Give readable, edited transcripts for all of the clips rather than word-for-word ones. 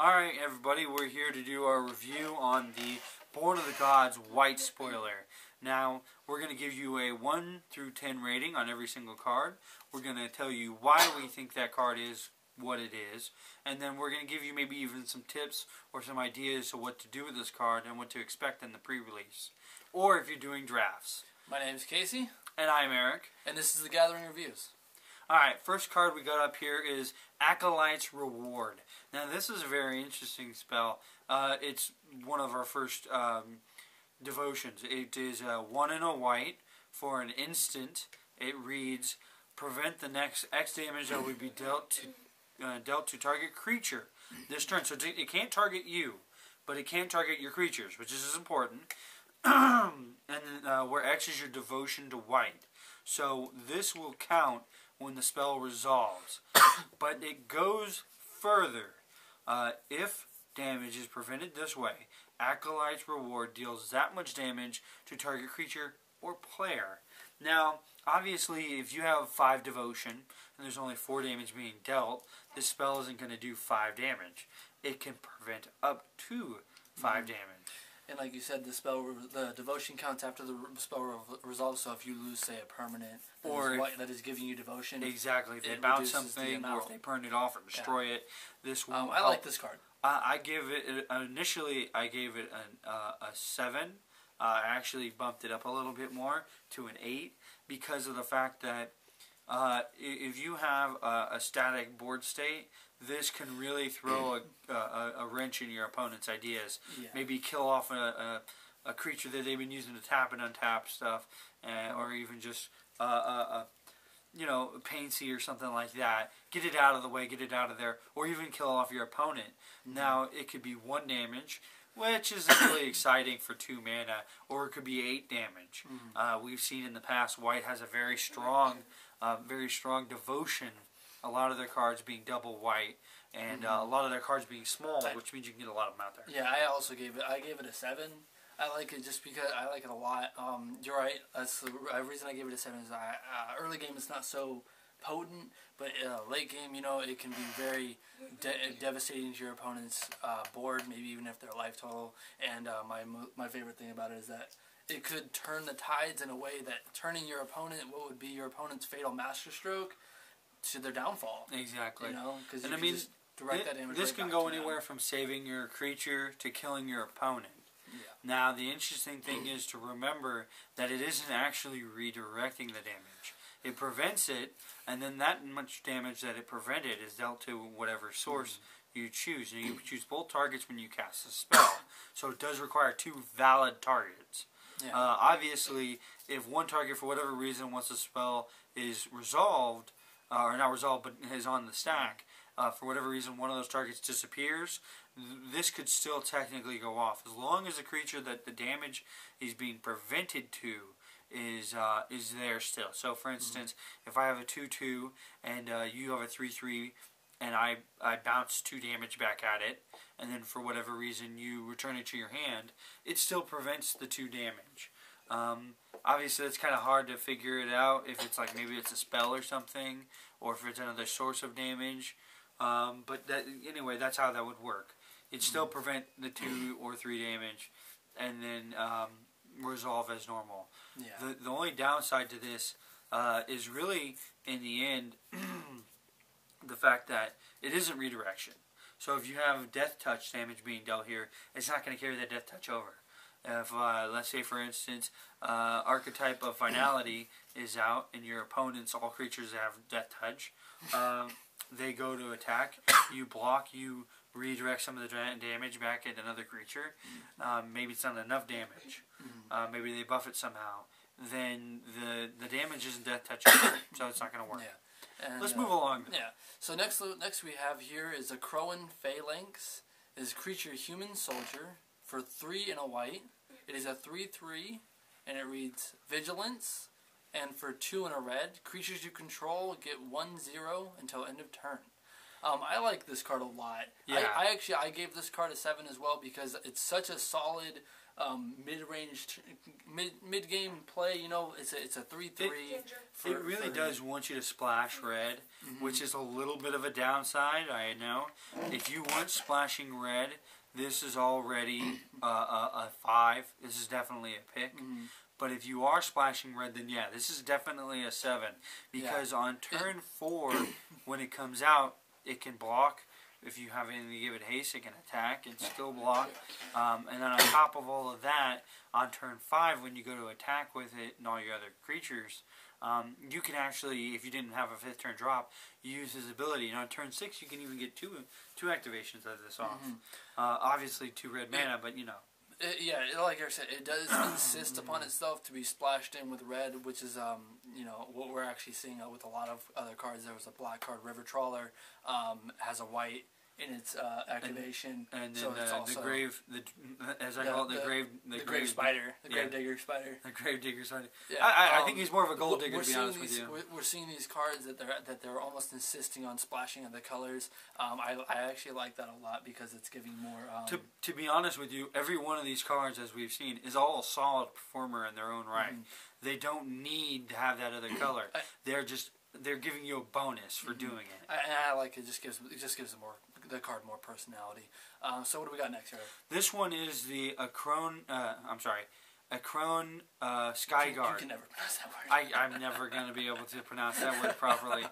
Alright everybody, we're here to do our review on the Born of the Gods White spoiler. Now, we're going to give you a 1 through 10 rating on every single card. We're going to tell you why we think that card is what it is. And then we're going to give you maybe even some tips or some ideas of what to do with this card and what to expect in the pre-release. Or if you're doing drafts. My name's Casey. And I'm Eric. And this is the Gathering Reviews. Alright, first card we got up here is Acolyte's Reward. Now this is a very interesting spell. It's one of our first devotions. It is 1 and a white for an instant. It reads, prevent the next X damage that would be dealt to target creature this turn. So it can't target you, but it can target your creatures, which is important. And where X is your devotion to white. So this will count when the spell resolves. But it goes further. If damage is prevented this way, Acolyte's Reward deals that much damage to target creature or player. Now, obviously, if you have 5 devotion and there's only 4 damage being dealt, this spell isn't going to do 5 damage. It can prevent up to 5 damage. And like you said, the devotion counts after the spell resolves. So if you lose, say, a permanent that is giving you devotion, exactly. If they bounce something, or if they burn it off or destroy it, this will. I like this card. I give it initially. I gave it a 7. I actually bumped it up a little bit more to an 8 because of the fact that if you have a static board state, this can really throw a wrench in your opponent's ideas. Yeah. Maybe kill off a creature that they've been using to tap and untap stuff, or even just Paintsy or something like that. Get it out of the way, get it out of there, or even kill off your opponent. Mm-hmm. Now it could be 1 damage, which isn't really exciting for 2 mana, or it could be 8 damage. Mm-hmm. We've seen in the past white has a very strong devotion. A lot of their cards being double white, and a lot of their cards being small, which means you can get a lot of them out there. Yeah, I gave it a 7. I like it just because I like it a lot. You're right. That's the reason I gave it a 7 is early game it's not so potent, but late game, it can be very devastating to your opponent's board, maybe even if they're life total. And my favorite thing about it is that it could turn the tides in a way that turning your opponent, what would be your opponent's fatal masterstroke, to their downfall. Exactly. Because I mean, just direct that damage. This can go anywhere from saving your creature to killing your opponent. Yeah. Now, the interesting thing is to remember that it isn't actually redirecting the damage. It prevents it, and then that much damage that it prevented is dealt to whatever source you choose. And you choose both targets when you cast a spell. So it does require 2 valid targets. Yeah. Obviously, if one target, for whatever reason, once the spell is resolved, or not resolved, but is on the stack, for whatever reason, one of those targets disappears, this could still technically go off. As long as the creature that the damage is being prevented to is there still. So, for instance, if I have a 2/2 and you have a 3/3, and I bounce 2 damage back at it, and then for whatever reason you return it to your hand, it still prevents the 2 damage. Obviously, it's kind of hard to figure it out if it's like maybe it's a spell or something, or if it's another source of damage. But anyway, that's how that would work. It'd still prevent the 2 or 3 damage, and then resolve as normal. Yeah. The only downside to this is really, in the end, the fact that it isn't redirection. So if you have death touch damage being dealt here, it's not going to carry that death touch over. If, let's say, for instance, Archetype of Finality is out, and your opponent's all creatures that have death touch, they go to attack, you block, you redirect some of the damage back at another creature, maybe it's not enough damage, maybe they buff it somehow, then the damage isn't death touch either, so it's not going to work. Yeah. And, let's move along. Yeah. So next we have here is a Crowan Phalanx. It is creature human soldier for 3 and a white. It is a 3/3, and it reads Vigilance. And for 2 and a red, creatures you control get 1/0 until end of turn. I like this card a lot. Yeah. I gave this card a 7 as well because it's such a solid mid-range, mid-game play. You know, it's a 3/3. It really does want you to splash red, which is a little bit of a downside, I know. If you weren't splashing red, this is already a 5. This is definitely a pick. But if you are splashing red, then yeah, this is definitely a 7. Because on turn 4, when it comes out, it can block. If you have anything to give it haste, it can attack and still block. And then on top of all of that, on turn 5, when you go to attack with it and all your other creatures, you can actually, if you didn't have a 5th turn drop, use his ability. And on turn 6, you can even get two activations of this off. Obviously, 2 red mana, but you know. Like I said, it does insist upon itself to be splashed in with red, which is, you know, what we're actually seeing with a lot of other cards. There was a black card, River Trawler, has a white in its activation, and then so it's also the grave, as I call it, the grave spider, the grave digger spider, the grave digger spider. Yeah. I think he's more of a gold digger, to be honest with you. We're seeing these cards that they're almost insisting on splashing of the colors. I actually like that a lot because it's giving more. To be honest with you, every one of these cards, as we've seen, is all a solid performer in their own right. They don't need to have that other color. They're giving you a bonus for doing it. I like it. It just gives the card more personality. So what do we got next here? This one is the Acrone Sky Guard. You can never pronounce that word. I'm never going to be able to pronounce that word properly.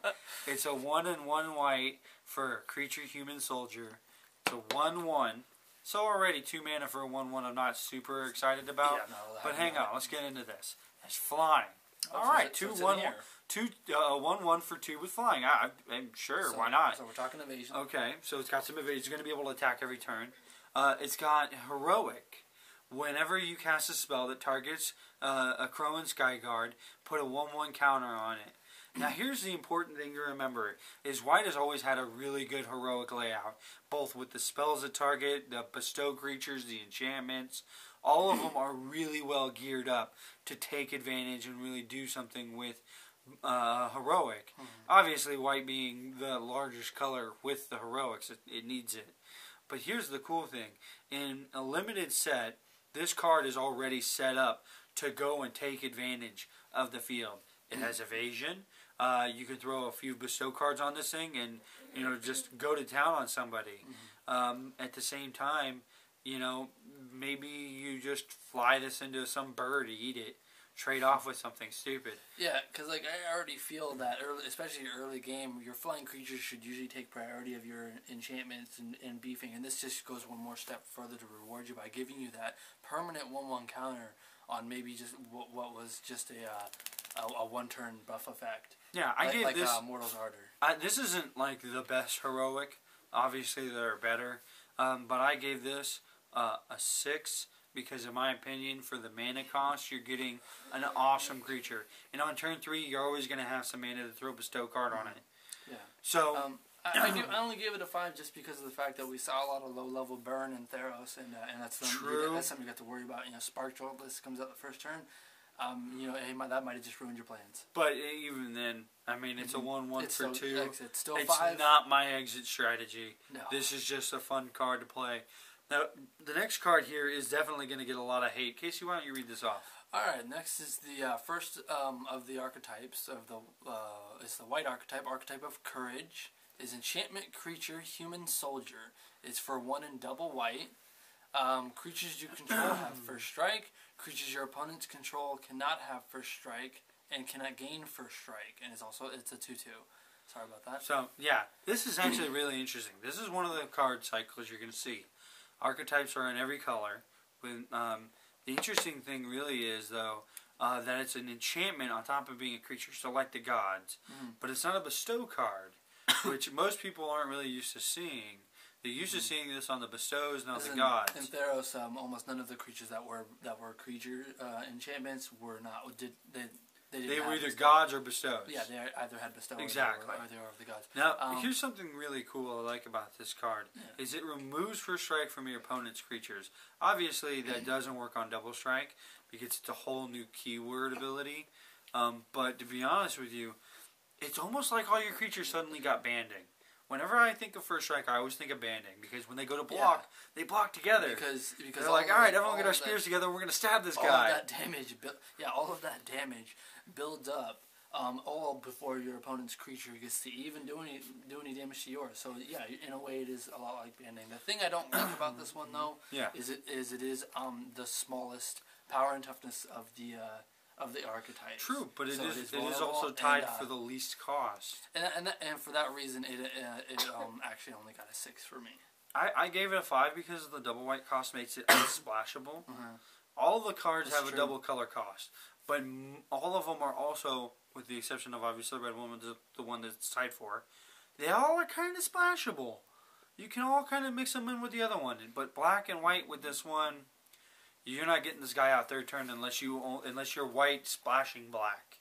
It's a 1/1 white for creature human soldier. It's a 1/1. So already 2 mana for a 1/1 I'm not super excited about. Yeah, but hang on, let's get into this. It's flying. Oh, Alright, so 1/1 for 2 with flying. I'm sure, why not? So we're talking evasion. Okay, so it's got some evasion. It's going to be able to attack every turn. It's got heroic. Whenever you cast a spell that targets a Crow and Skyguard, put a 1/1 counter on it. Now here's the important thing to remember, is white has always had a really good heroic layout, both with the spells that target, the bestow creatures, the enchantments. All of them are really well geared up to take advantage and really do something with heroic. Obviously white being the largest color with the heroics, it needs it. But here's the cool thing, in a limited set, this card is already set up to go and take advantage of the field. It has evasion. You can throw a few bestow cards on this thing and, you know, just go to town on somebody. At the same time, you know, maybe you just fly this into some bird, eat it, trade off with something stupid. Yeah, because like I already feel that especially early game, your flying creatures should usually take priority of your enchantments and beefing, and this just goes one more step further to reward you by giving you that permanent 1/1 counter on maybe just what was just a 1-turn buff effect. Yeah, I gave this Mortal's Ardor. This isn't like the best heroic. Obviously, there are better, but I gave this a 6. Because in my opinion, for the mana cost, you're getting an awesome creature. And on turn 3, you're always going to have some mana to throw a bestow card on it. Yeah. So I only gave it a 5 just because of the fact that we saw a lot of low-level burn in Theros, and that's something you got to worry about. You know, Spark Joyless comes out the first turn. You know, that might have just ruined your plans. But even then, I mean, it's a 1/1 for 2. It's still 5. It's not my exit strategy. No. This is just a fun card to play. Now, the next card here is definitely going to get a lot of hate. Casey, why don't you read this off? Alright, next is the first of the archetypes of it's the white archetype of Courage. Is enchantment creature human soldier. It's for 1 and double white. Creatures you control have first strike. Creatures your opponents control cannot have first strike and cannot gain first strike. And it's a 2/2. Sorry about that. So yeah, this is actually really interesting. This is one of the card cycles you're going to see. Archetypes are in every color. The interesting thing really is, though, that it's an enchantment on top of being a creature, so like the gods. But it's not a bestow card, which most people aren't really used to seeing. They're used to seeing this on the bestows, not the gods. In Theros, almost none of the creatures that were creature enchantments were not. They were either gods or bestows. Yeah, they either had bestows or they were of the gods. Now, here's something really cool I like about this card. Is it removes first strike from your opponent's creatures. Obviously, that doesn't work on double strike because it's a whole new keyword ability. But to be honest with you, it's almost like all your creatures suddenly got banding. whenever I think of First Strike, I always think of banding because when they go to block, they block together. Because they're like, all right, everyone get our spears together. We're gonna stab this guy. All of that damage builds up. All before your opponent's creature gets to even do any damage to yours. So yeah, in a way, it is a lot like banding. The thing I don't like about this one though, is it is the smallest power and toughness of the archetypes. True, but it is also tied for the least cost. And for that reason, it actually only got a 6 for me. I gave it a 5 because the double white cost makes it unsplashable. All the cards have a double color cost, but all of them are also, with the exception of obviously the red one, the one that's tied for, they all are kind of splashable. You can all kind of mix them in with the other one, but black and white with this one, you're not getting this guy out third turn unless you're white splashing black.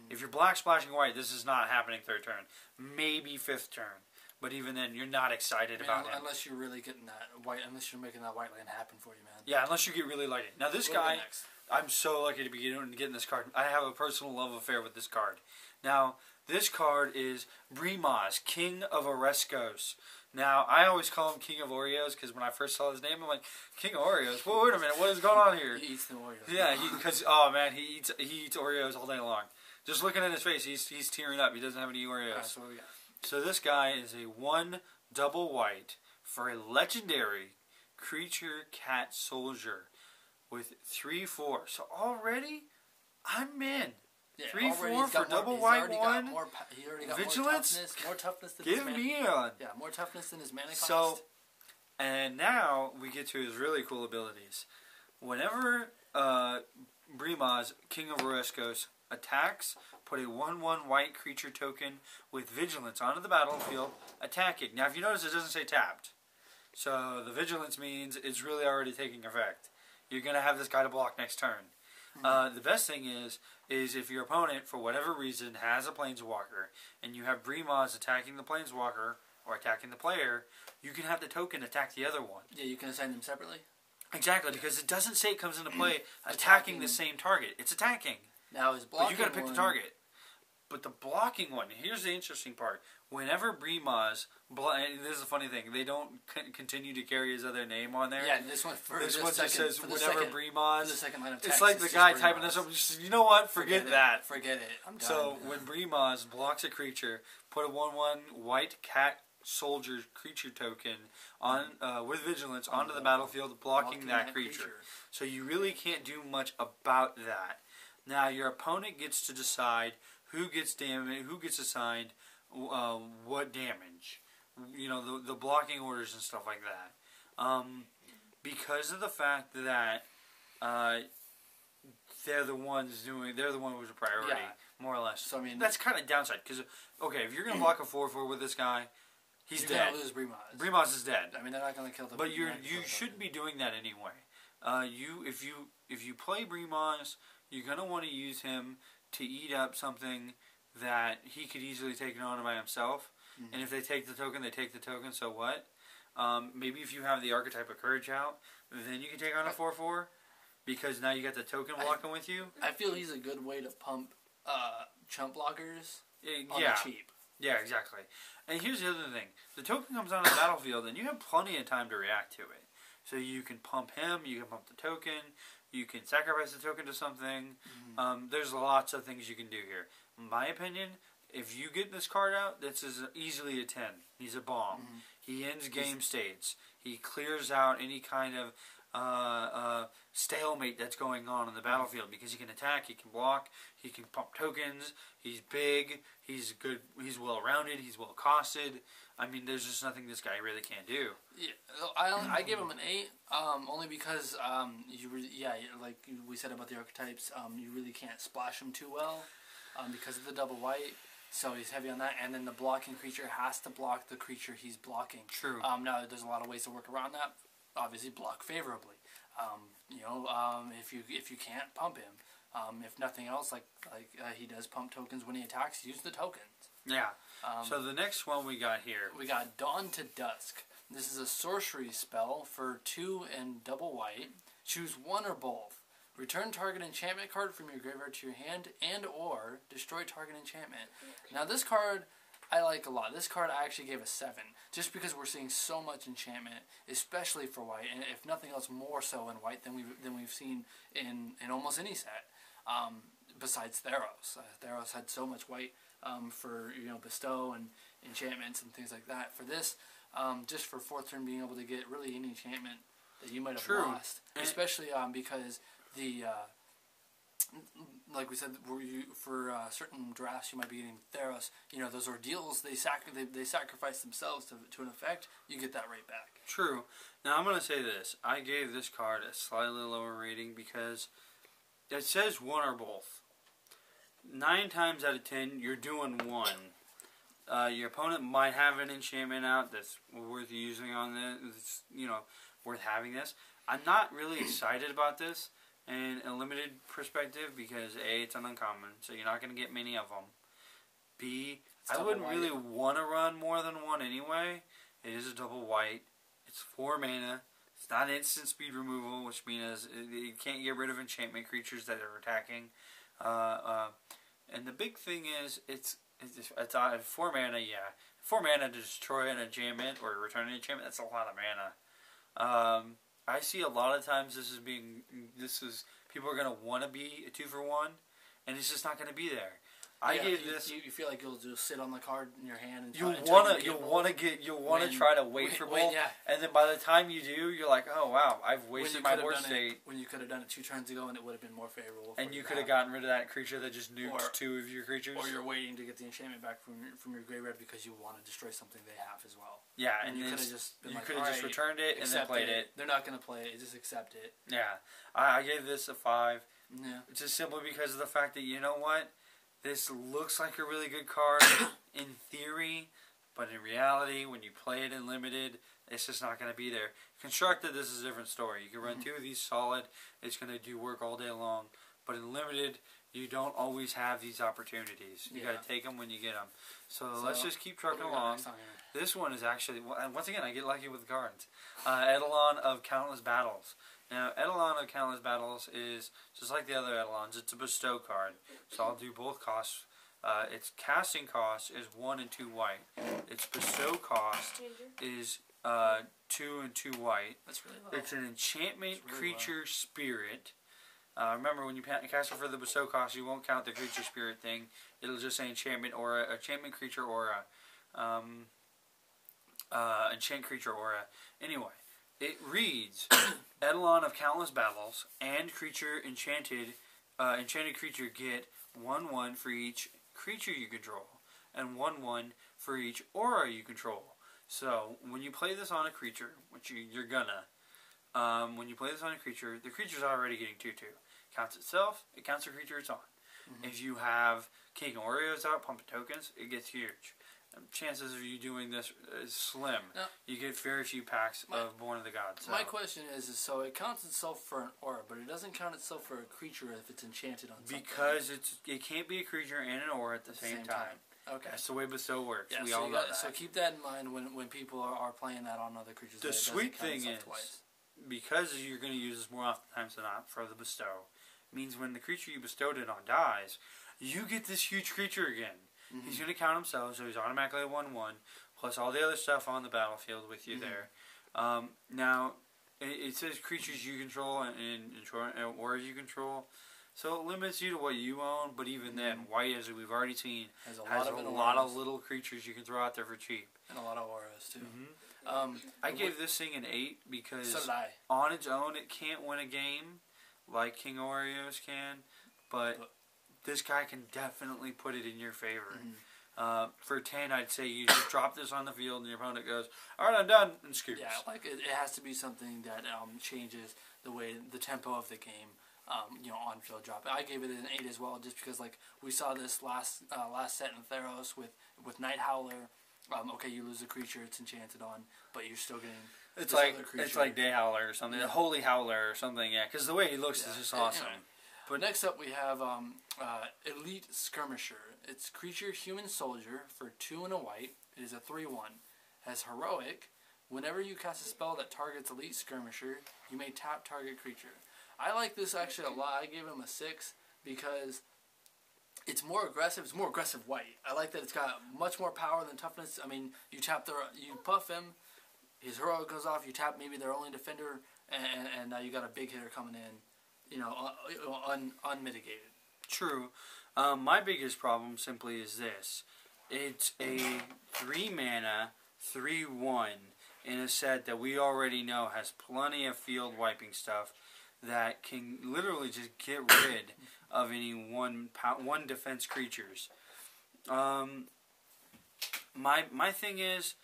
If you're black splashing white, this is not happening third turn. Maybe fifth turn. But even then, you're not excited about it. Unless you're really getting that white, unless you're making that white land happen for you, man. Yeah, unless you get really lucky. Now this guy, I'm so lucky to be getting this card. I have a personal love affair with this card. Now, this card is Brimaz, King of Oreskos. Now, I always call him King of Oreos because when I first saw his name, I'm like, King of Oreos? Well, wait a minute, what is going on here? He eats the Oreos. Yeah, because, oh man, he eats Oreos all day long. Just looking at his face, he's tearing up. He doesn't have any Oreos. That's what we got. So this guy is a 1 double white for a legendary creature cat soldier with 3/4. So already, I'm in. Yeah, 3/4 for double white 1. He already got Vigilance. More toughness than Give me on. Yeah, more toughness than his mana cost. So, and now we get to his really cool abilities. Whenever Brimaz, King of Oreskos, attacks, put a 1/1 white creature token with Vigilance onto the battlefield, attacking. Now, if you notice, it doesn't say tapped. So, the Vigilance means it's really already taking effect. You're going to have this guy to block next turn. The best thing is if your opponent, for whatever reason, has a Planeswalker, and you have Brimaz attacking the Planeswalker, or attacking the player, you can have the token attack the other one. Yeah, you can assign them separately? Exactly, because it doesn't say it comes into play attacking the same target. It's attacking. Now, his blocking But you got to pick the target. But the blocking one, here's the interesting part. Whenever Brimaz, this is a funny thing, they don't continue to carry his other name on there. Yeah, this one just says whenever Brimaz. The second line of text, it's like the guy typing this up. You know what? Forget that. Forget it. I'm done. So when Brimaz blocks a creature, put a 1/1 white cat soldier creature token on with Vigilance onto the battlefield, blocking that creature. So you really can't do much about that. Now your opponent gets to decide who gets damage, who gets assigned what damage. You know, the blocking orders and stuff like that. Because of the fact that they're the one who's a priority, more or less. So I mean, that's kind of downside. Because okay, if you're gonna block a 4/4 with this guy, he's dead. You're gonna lose Brimaz. Brimaz is dead. I mean, they're not gonna kill the. But you shouldn't be doing that anyway. If you play Brimaz, you're gonna want to use him to eat up something that he could easily take it on by himself. And if they take the token, they take the token, so what? Maybe if you have the archetype of Courage out, then you can take on a 4/4, because now you got the token blocking with you. I feel he's a good way to pump chump blockers on the cheap. Yeah, exactly. And here's the other thing. The token comes on the battlefield, and you have plenty of time to react to it. So you can pump him, you can pump the token, you can sacrifice the token to something. There's lots of things you can do here. In my opinion, if you get this card out, this is easily a 10. He's a bomb. He ends game states. He clears out any kind of stalemate that's going on in the battlefield, because he can attack, he can block, he can pump tokens, he's big, he's good, he's well-rounded, he's well-costed. I mean, there's just nothing this guy really can't do. Yeah, I gave him an 8, only because like we said about the archetypes, you really can't splash him too well because of the double white. So he's heavy on that, and then the blocking creature has to block the creature he's blocking. True. Now there's a lot of ways to work around that. Obviously, block favorably. If you can't pump him, if nothing else, like he does pump tokens when he attacks, use the tokens. Yeah. So the next one we got here. We got Dawn to Dusk. This is a sorcery spell for 2 and double white. Choose one or both. Return target enchantment card from your graveyard to your hand, and or destroy target enchantment. Now this card, I like a lot. This card I actually gave a 7, just because we're seeing so much enchantment, especially for white, and if nothing else, more so in white than we've seen in almost any set. Besides Theros, Theros had so much white for bestow and enchantments and things like that. For this, just for 4th turn being able to get really any enchantment that you might have lost, especially because the like we said, for certain drafts you might be getting Theros. Those ordeals they sacrifice themselves to an effect. You get that right back. True. Now I'm gonna say this. I gave this card a slightly lower rating because it says one or both. 9 times out of 10, you're doing one. Your opponent might have an enchantment out that's worth using on this. Worth having this. I'm not really excited about this in a limited perspective because A, it's an uncommon, so you're not going to get many of them. B, I wouldn't really want to run more than one anyway. It is a double white. It's 4 mana. It's not instant speed removal, which means you can't get rid of enchantment creatures that are attacking. And the big thing is, it's 4 mana, yeah. 4 mana to destroy an enchantment or return an enchantment, that's a lot of mana. I see a lot of times people are going to want to be a 2-for-1, and it's just not going to be there. I gave this. You feel like you'll just sit on the card in your hand and you'll want to try to wait for both, and then by the time you do, you're like, oh wow, I've wasted my board state. When you could have done it 2 turns ago, and it would have been more favorable. And you could have gotten rid of that creature that just nuked 2 of your creatures. Or you're waiting to get the enchantment back from your graveyard because you want to destroy something they have as well. Yeah, and you could have just returned it and then played it. They're not going to play it. Just accept it. Yeah, I gave this a 5. Yeah, just simply because of the fact that this looks like a really good card in theory, but in reality, when you play it in limited, it's just not going to be there. Constructed, this is a different story. You can run 2 of these solid. It's going to do work all day long. But in limited, you don't always have these opportunities. You got to take them when you get them. So let's just keep trucking along. This one is actually, once again, I get lucky with the cards. Eidolon of Countless Battles. Now, Eidolon of Countless Battles is just like the other Eidolons. It's a bestow card, so I'll do both costs. Its casting cost is 1 and 2 white. Its bestow cost is 2 and 2 white. That's really low. It's an enchantment creature spirit. Remember, when you cast it for the bestow cost, you won't count the creature spirit thing. It'll just say enchantment or enchantment creature aura, enchant creature aura. Anyway. It reads, Eidolon of Countless Battles and creature enchanted creature get 1/1 for each creature you control, and 1/1 for each aura you control. So, when you play this on a creature, which you're gonna, when you play this on a creature, the creature's already getting 2/2. Counts itself, it counts the creature it's on. If you have King Oreos out, pumping tokens, it gets huge. Chances of you doing this is slim. No. You get very few packs of Born of the Gods. So. My question is so it counts itself for an aura, but it doesn't count itself for a creature if it's enchanted on something. Because it can't be a creature and an aura at the same time. Okay. That's the way bestow works. Yeah, we all know that. So keep that in mind when people are playing that on other creatures. The sweet thing is, because you're going to use this more often times than not for the bestow, means when the creature you bestowed it on dies, you get this huge creature again. He's going to count himself, so he's automatically a 1/1, plus all the other stuff on the battlefield with you there. Now, it says creatures you control and auras you control, so it limits you to what you own, but even then, white, as we've already seen, has a lot of little creatures you can throw out there for cheap. And a lot of auras, too. I gave this thing an 8 because so did I. On its own, it can't win a game like King Oreos can, but this guy can definitely put it in your favor. For 10, I'd say you just drop this on the field and your opponent goes, alright, I'm done, and scoops. Yeah, like it has to be something that changes the tempo of the game, on field drop. I gave it an 8 as well, just because like we saw this last set in Theros with Night Howler. Okay, you lose a creature it's enchanted on, but you're still getting it's like Day Howler or something, Holy Howler or something, because the way he looks is just awesome. But next up we have Elite Skirmisher. It's creature human soldier for 2 and a white. It is a 3/1. Has heroic. Whenever you cast a spell that targets Elite Skirmisher, you may tap target creature. I like this actually a lot. I gave him a 6 because It's more aggressive. It's more aggressive white. I like that it's got much more power than toughness. I mean, you puff him, his heroic goes off. You tap maybe their only defender, and now you got a big hitter coming in, unmitigated. True. My biggest problem simply is this: it's a 3-mana 3/1 in a set that we already know has plenty of field wiping stuff that can literally just get rid of any one defense creatures. My thing is,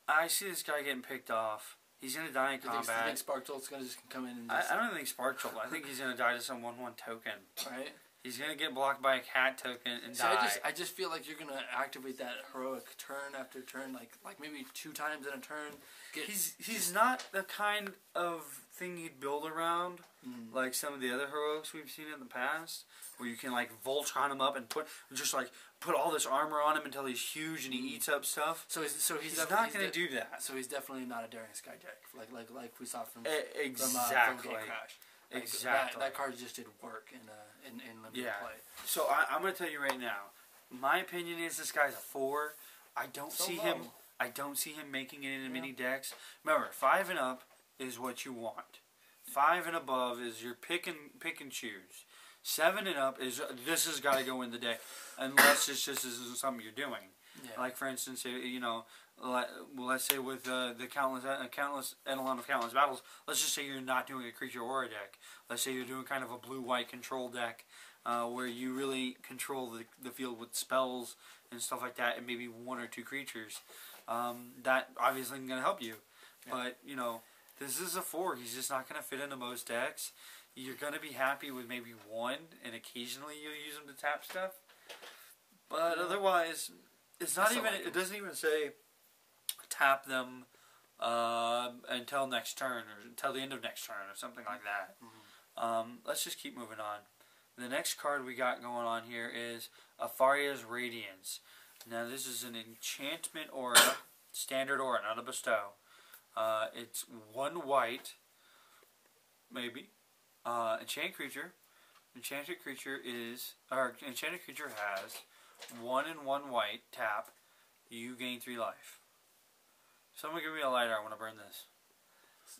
I see this guy getting picked off. He's gonna die in combat. You think Sparkjolt's gonna just come in and I don't think Sparkjolt. I think he's gonna die to some 1/1 token. Right. He's gonna get blocked by a cat token and die. I just feel like you're gonna activate that heroic turn after turn, like maybe 2 times in a turn. He's not the kind of thing you'd build around like some of the other heroics we've seen in the past, where you can like Voltron him up and put all this armor on him until he's huge and he eats up stuff. So he's not going to do that. So he's definitely not a Daring Skyjack, like we saw from exactly. From Gatecrash. Exactly. That card just did work in limited play. So I'm going to tell you right now, my opinion is this guy's a 4. I don't see him making it into mini decks. Remember, 5 and up is what you want. 5 and above is your pick and choose. 7 and up is this has got to go in the deck, unless it's just this is something you're doing. Yeah. Like for instance, let's say with the countless Eidolon of Countless Battles, let's just say you're not doing a creature aura deck. Let's say you're doing kind of a blue-white control deck, where you really control the field with spells and stuff like that, and maybe 1 or 2 creatures. That obviously is going to help you, but this is a 4. He's just not going to fit into most decks. You're going to be happy with maybe 1, and occasionally you'll use him to tap stuff. But otherwise, it's not even. It doesn't even say tap them until next turn or until the end of next turn or something like that. Let's just keep moving on. The next card we got going on here is Afaria's Radiance. Now this is an enchantment aura, standard aura, not a bestow. It's 1 white, maybe. Enchanted creature. Enchanted creature has 1 and 1 white, tap, you gain 3 life. Someone give me a lighter, I want to burn this.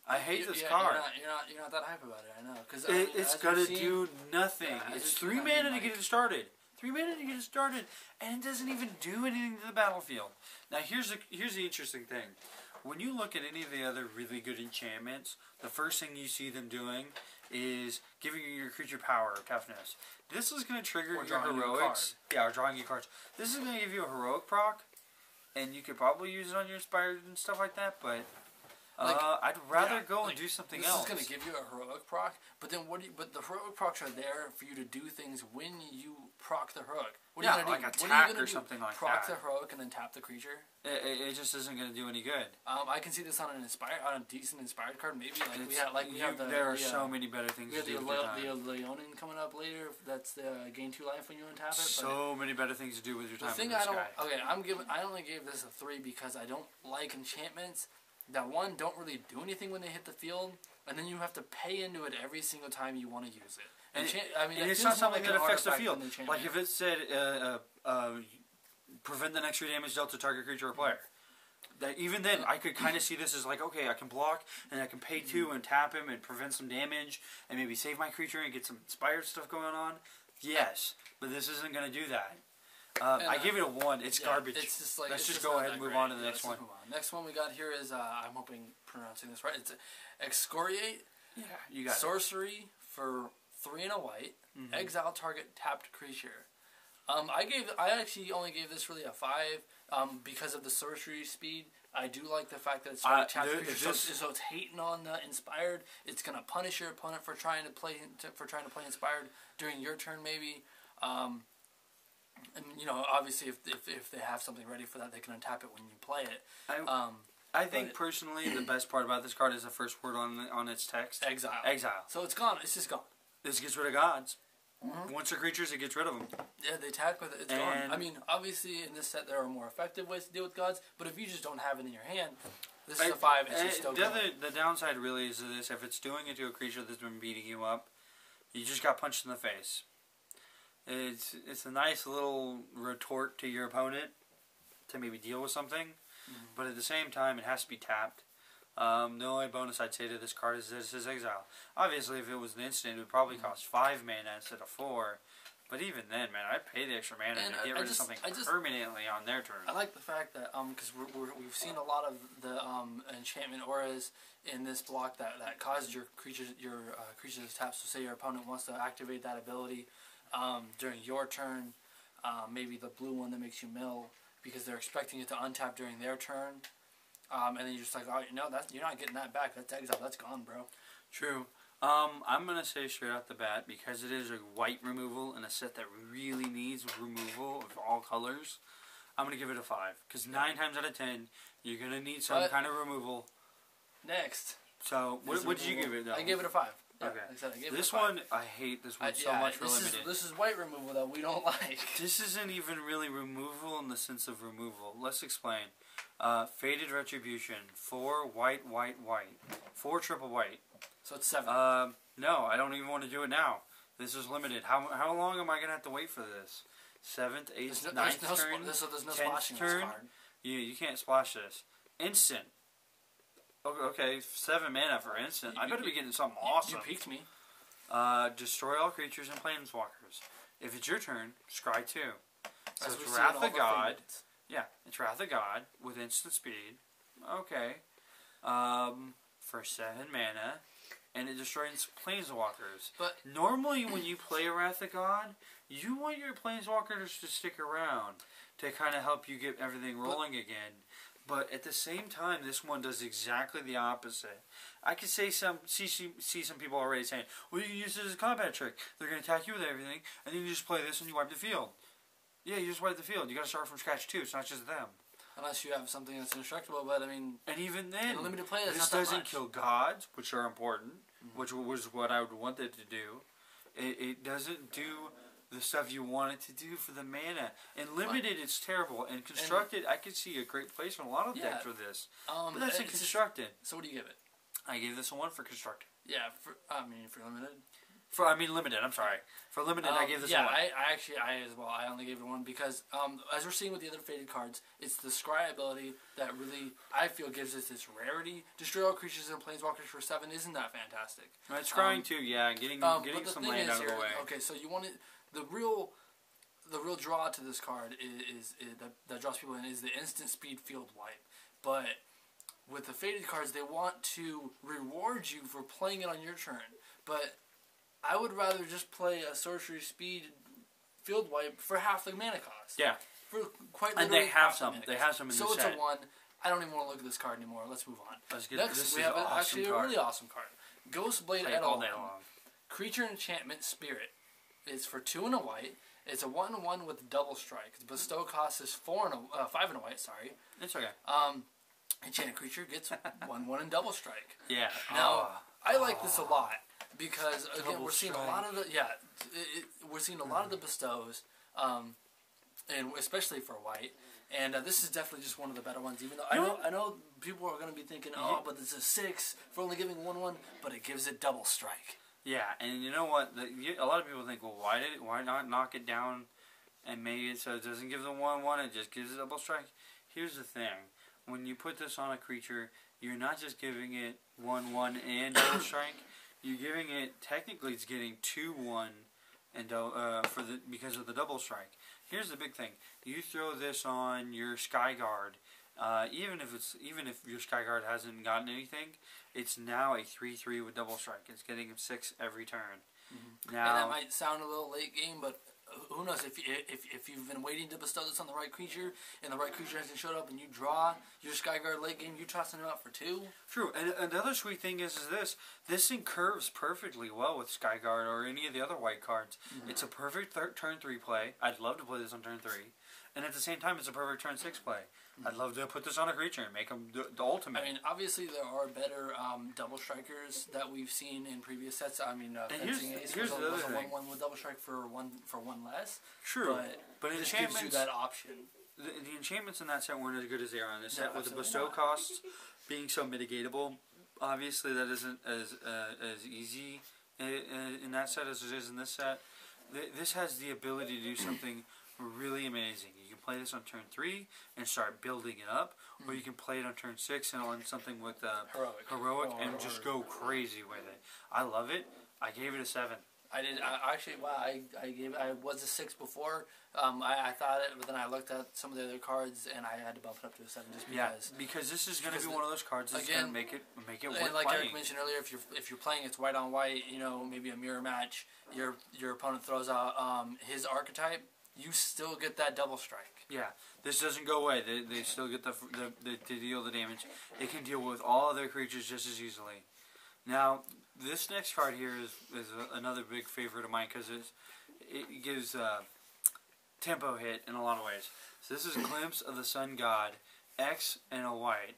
I hate this card. You're not that hype about it, I know. Cause, it's gonna do nothing. It's 3 mana to get it started. 3 mana to get it started, and it doesn't even do anything to the battlefield. Now here's the interesting thing. When you look at any of the other really good enchantments, the first thing you see them doing is giving your creature power or toughness. This is going to trigger your heroics. Or drawing you cards. This is going to give you a heroic proc, and you could probably use it on your inspired and stuff like that, but I'd rather go and do something else. This is going to give you a heroic proc, but then but the heroic procs are there for you to do things when you proc the heroic. What are you going to do? Attack or something like proc that. the heroic and then tap the creature? It just isn't going to do any good. I can see this on a decent inspired card. Maybe there are so many better things to do. We have the Leonin coming up later. That's the gain 2 life when you untap it. So many better things to do with your time. The thing I only gave this a 3 because I don't like enchantments that don't really do anything when they hit the field, and then you have to pay into it every single time you want to use it. And it's not something that affects the field. Like if it said prevent the next 3 damage dealt to target creature or player. Even then, I could kind of see this as like, okay, I can block, and I can pay 2 and tap him and prevent some damage, and maybe save my creature and get some inspired stuff going on. Yes, but this isn't going to do that. I give it a 1. It's garbage. It's just like, let's just go ahead and move on to the next one. Next one we got here is, I'm hoping pronouncing this right, it's Excoriate. Yeah, you got Sorcery for 3 and a white. Exile target tapped creature. I actually only gave this really a 5 because of the sorcery speed. I do like the fact that it's tapped creature, so it's hating on the inspired. It's gonna punish your opponent for trying to play inspired during your turn, maybe. And obviously, if they have something ready for that, they can untap it when you play it. I think personally, the best part about this card is the first word on its text. Exile. Exile. So it's gone. It's just gone. This gets rid of gods. Once they're creatures, it gets rid of them. Yeah, they attack with it. It's gone. I mean, obviously, in this set, there are more effective ways to deal with gods, but if you just don't have it in your hand, this is a 5. It's just still gone. The downside really is this: if it's doing it to a creature that's been beating you up, you just got punched in the face. It's a nice little retort to your opponent to maybe deal with something, but at the same time it has to be tapped. The only bonus I'd say to this card is this is exile. Obviously, if it was an instant, it would probably cost 5 mana instead of 4. But even then, man, I'd pay the extra mana to get rid of something permanently on their turn. I like the fact that because we've seen a lot of the enchantment auras in this block that cause your creatures to tap. So say your opponent wants to activate that ability during your turn, maybe the blue one that makes you mill because they're expecting it to untap during their turn, and then you're just like, oh, no, you're not getting that back. That's exile. That's gone, bro. True. I'm going to say straight off the bat, because it is a white removal in a set that really needs removal of all colors, I'm going to give it a 5. Because 9 times out of 10, you're going to need some kind of removal. Next. So, what did you give it, though? I gave it a 5. Yeah, okay. like I said, I gave this it a 5. one, I hate this one so much for limited. This is white removal that we don't like. This isn't even really removal in the sense of removal. Let's explain. Faded Retribution. 4 white, white, white. 4 triple white. So it's 7. No, I don't even want to do it now. This is limited. How long am I going to have to wait for this? 7th, 8th, 9th turn? So there's no splashing turn? this card. You can't splash this. Instant. Okay, 7 mana for instant. I better be getting something awesome. You peeked me. Destroy all creatures and planeswalkers. If it's your turn, scry 2. So As it's Wrath of God. Yeah, it's Wrath of God with instant speed. Okay. For 7 mana. And it destroys planeswalkers. But normally when you play a Wrath of God, you want your planeswalkers to stick around to kind of help you get everything rolling again. But at the same time, this one does exactly the opposite. I could see some people already saying, well, you can use it as a combat trick. They're going to attack you with everything, and then you just play this and you wipe the field. Yeah, you just wipe the field. You got to start from scratch too. It's not just them. Unless you have something that's indestructible, but I mean... And even then, limited play, this doesn't kill gods, which are important, which was what I would want it to do. It doesn't do the stuff you want it to do for the mana. And limited, it's terrible. And constructed, I could see a great place in a lot of decks for this. But that's in constructed. So what do you give it? I gave this a 1 for constructed. Yeah, for limited. Limited, I'm sorry. For limited, I gave this a 1. I as well. I only gave it a 1 because, as we're seeing with the other faded cards, it's the scry ability that really, I feel, gives us this rarity. Destroy all creatures and planeswalkers for 7 isn't that fantastic? It's scrying too, yeah. Getting some land out of the way. Okay, so you want it, the real draw to this card is that draws people in is the instant speed field wipe. But with the faded cards, they want to reward you for playing it on your turn. But I would rather just play a sorcery speed field wipe for half the mana cost. Yeah. For quite literally. And they have some. They have some in so this set. So it's a 1. I don't even want to look at this card anymore. Let's move on. Next, we have awesome a really awesome card. Ghostblade Play all day long. Creature Enchantment Spirit. It's for 2 and a white. It's a 1/1 with double strike. The bestow cost is 5 and a white. Sorry. It's okay. Enchanted creature gets 1/1 and double strike. Yeah. Now I like this a lot. Because again, we're seeing a lot of the we're seeing a lot of the bestows, and especially for white. And this is definitely just one of the better ones. Even though I know people are going to be thinking, oh, but this is 6 for only giving 1/1, but it gives it double strike. Yeah, and you know what? A lot of people think, well, why not knock it down and make it so it doesn't give the 1/1, it just gives it double strike? Here's the thing: when you put this on a creature, you're not just giving it 1/1 and double strike. You're giving it, technically it's getting 2/1 and because of the double strike. Here's the big thing. You throw this on your Skyguard, even if your Skyguard hasn't gotten anything, it's now a 3/3 with double strike. It's getting 6 every turn. Now, and that might sound a little late game, but who knows, if you've been waiting to bestow this on the right creature, and the right creature hasn't showed up, and you draw your Skyguard late game, you're tossing it out for 2. True, and another sweet thing is this thing curves perfectly well with Skyguard or any of the other white cards. It's a perfect turn 3 play. I'd love to play this on turn 3. And at the same time, it's a perfect turn 6 play. I'd love to put this on a creature and make them the ultimate. I mean, obviously there are better double strikers that we've seen in previous sets. I mean, Fencing Ace was a 1/1 with double strike for one less. True, but this gives you that option. The enchantments in that set weren't as good as they are in this set, with the bestow costs being so mitigatable. Obviously, that isn't as easy in that set as it is in this set. This has the ability to do something really amazing. You can play this on turn 3 and start building it up, or you can play it on turn 6 and on something with heroic and just go crazy with it. I love it. I gave it a 7. I did. Actually, wow, I was a 6 before. I thought it, but then I looked at some of the other cards and I had to bump it up to a 7 just because. Yeah, because this is going to be one of those cards that's going to make it worth and like playing. Eric mentioned earlier, if you're playing it's white on white, you know, maybe a mirror match, your opponent throws out his archetype, you still get that double strike. Yeah, this doesn't go away. They still get the deal the damage. It can deal with all other creatures just as easily. Now, this next card here is another big favorite of mine because it gives tempo hit in a lot of ways. So this is Glimpse of the Sun God, X and a white.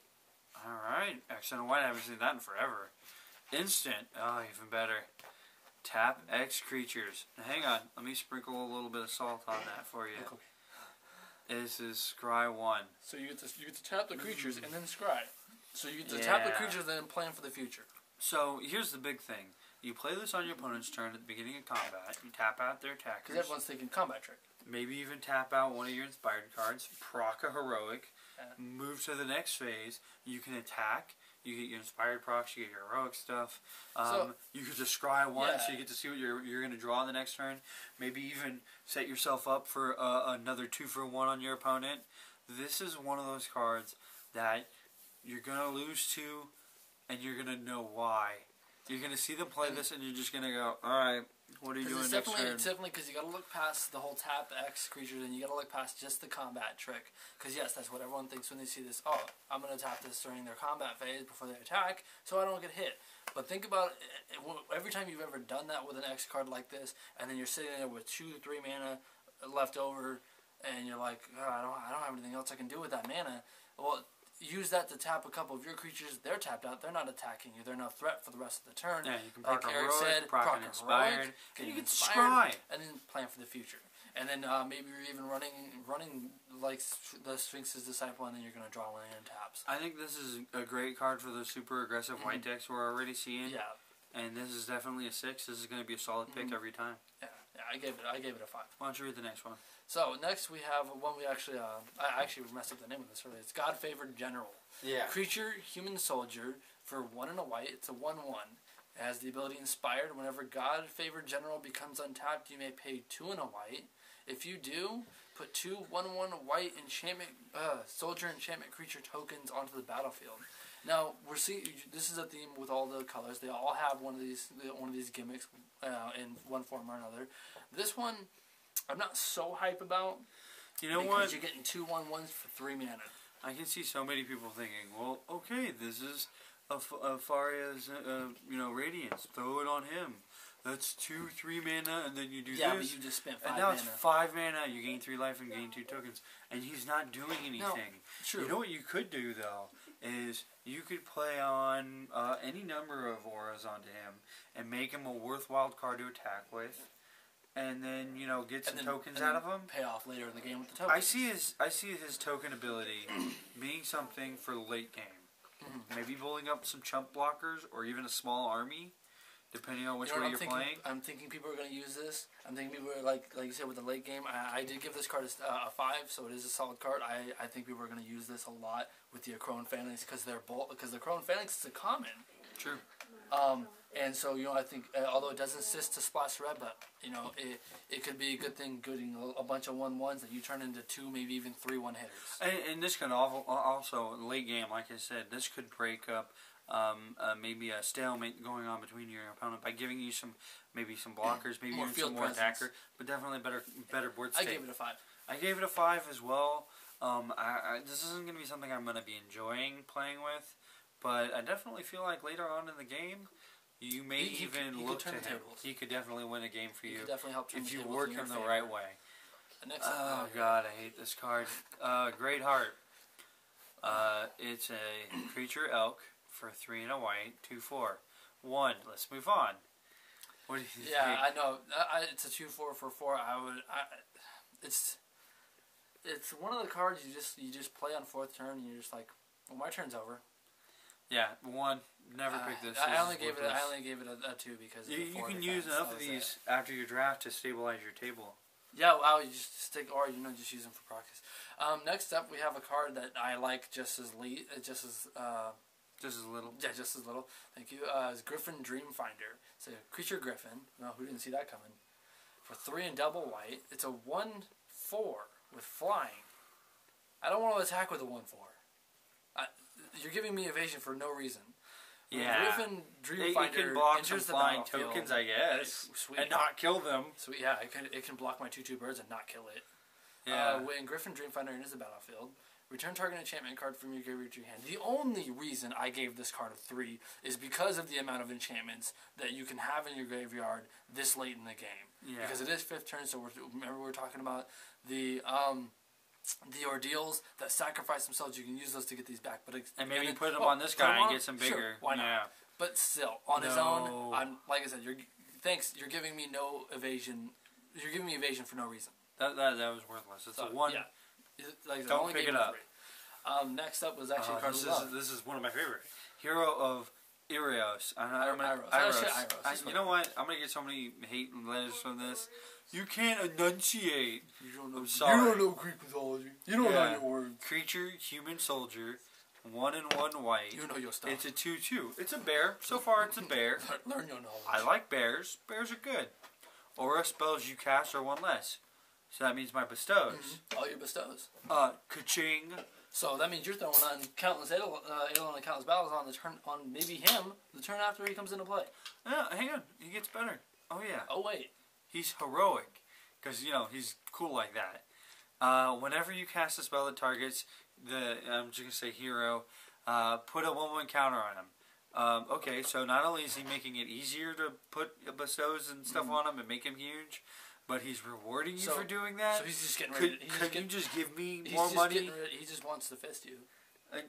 Alright, X and a white, I haven't seen that in forever. Instant, oh, even better. Tap X creatures. Now, hang on, let me sprinkle a little bit of salt on that for you. Okay. This is Scry 1. So you get to tap the creatures and then scry. So you get to tap the creatures and then plan for the future. So here's the big thing. You play this on your opponent's turn at the beginning of combat. You tap out their attackers. Because everyone's thinking combat trick. Maybe even tap out one of your inspired cards. Proc a heroic. Move to the next phase. You can attack. You get your inspired procs. You get your heroic stuff. You could just scry 1, so you get to see what you're going to draw the next turn. Maybe even set yourself up for another 2-for-1 on your opponent. This is one of those cards that you're going to lose to, and you're going to know why. You're going to see them play this, and you're just going to go, alright, what are you doing next turn? It's definitely because you got to look past the whole tap X creatures, and you got to look past just the combat trick. Because yes, that's what everyone thinks when they see this. Oh, I'm going to tap this during their combat phase before they attack, so I don't get hit. But think about it, every time you've ever done that with an X card like this, and then you're sitting there with 2 or 3 mana left over, and you're like, oh, I don't have anything else I can do with that mana. Well, use that to tap a couple of your creatures. They're tapped out. They're not attacking you. They're no threat for the rest of the turn. Yeah, you can like Eric said, proc an inspired, and you can scry, and then plan for the future. And then maybe you're even running like the Sphinx's Disciple, and then you're going to draw one in taps. I think this is a great card for the super aggressive white decks we're already seeing. Yeah. And this is definitely a 6. This is going to be a solid pick every time. Yeah, I gave it a 5. Why don't you read the next one? So next we have one we actually I actually messed up the name of this earlier. It's God Favored General. Yeah. Creature, human soldier for 1 and a white. It's a 1/1. It has the ability Inspired. Whenever God Favored General becomes untapped, you may pay 2 and a white. If you do, put 2 1/1 white enchantment soldier enchantment creature tokens onto the battlefield. Now we're seeing this is a theme with all the colors. They all have one of these gimmicks in one form or another. This one, I'm not so hype about. You know because what? You're getting 2 1/1s for 3 mana. I can see so many people thinking, well, okay, this is Faria's Radiance. Throw it on him. That's 2 3 mana, and then you do this. Yeah, but you just spent 5 mana. And now mana. it's 5 mana. You gain 3 life and gain 2 tokens, and he's not doing anything. No, true. You know what you could do though is you could play on any number of auras onto him and make him a worthwhile card to attack with. And then get some tokens out of him. Pay off later in the game with the tokens. I see his token ability being something for late game. Maybe pulling up some chump blockers or even a small army, depending on which way you're playing. I'm thinking people are going to use this. I'm thinking people are like you said with the late game. I did give this card a 5, so it is a solid card. I think people are going to use this a lot with the Acrone Phalanx because the Acrone Phalanx is a common. True. And so I think although it doesn't assist to splash red, but it could be a good thing getting a bunch of 1/1s that you turn into 2, maybe even 3 1-hitters. And this can also late game, like I said, this could break up maybe a stalemate going on between your opponent by giving you some blockers, maybe even some more attacker, but definitely better board state. I gave it a 5. I gave it a 5 as well. This isn't going to be something I'm going to be enjoying playing with, but I definitely feel like later on in the game, you may even look to him. He could definitely win a game for you if you work him the right way. Oh God, I hate this card. Great Heart. It's a creature elk for 3 and a white, 2/4. 1. Let's move on. What do you think? Yeah, I know. It's a 2/4 for 4. It's one of the cards you just play on 4th turn and you're just like, well, my turn's over. Yeah, 1. Never pick this. I only gave it a 2 because you can use enough of these after your draft to stabilize your table. Yeah, well, you just stick, or just use them for practice. Next up, we have a card that I like just as little. Yeah, just as little. Thank you. Is Griffin Dreamfinder. It's a creature Griffin. No, who didn't see that coming? For 3 and double white. It's a 1/4 with flying. I don't want to attack with a 1/4. You're giving me evasion for no reason. Yeah. Griffin Dreamfinder can block some enters the flying battlefield. tokens, I guess, Sweet. and not kill them. Sweet, yeah, it can block my 2/2 birds and not kill it. Yeah. When Griffin Dreamfinder enters the battlefield, return target enchantment card from your graveyard to your hand. The only reason I gave this card a 3 is because of the amount of enchantments that you can have in your graveyard this late in the game. Yeah. Because it is 5th turn, so remember we were talking about the ordeals that sacrifice themselves. You can use those to get these back, and maybe put them on this guy and get some bigger. Sure, why not? Yeah. But still, on his own, like I said, you're giving me no evasion. You're giving me evasion for no reason. That was worthless. It's a 1. Yeah. Like I said, Don't pick it up. Next up was actually a card this is one of my favorite. Hero of Iros. Iros. You know what? I'm gonna get so many hate letters from this. You can't enunciate. You don't know. I'm sorry. You don't know Greek mythology. You don't know your words. Creature, human soldier, 1 and 1 white. You know your stuff. It's a 2/2. It's a bear. So far, it's a bear. Learn your knowledge. I like bears. Bears are good. Aura spells you cast are 1 less. So that means my bestows. All your bestows. Ka-ching. So that means you're throwing on countless Eidolon and countless battles on the turn on maybe him the turn after he comes into play. Hang on. He gets better. Oh, yeah. Oh, wait. He's heroic. Because, he's cool like that. Whenever you cast a spell that targets I'm just going to say hero, put a 1/1 counter on him. Okay, so not only is he making it easier to put bestows and stuff on him and make him huge, but he's rewarding you for doing that. So he's just getting ready. Could you just give me more money? He just wants to fist you.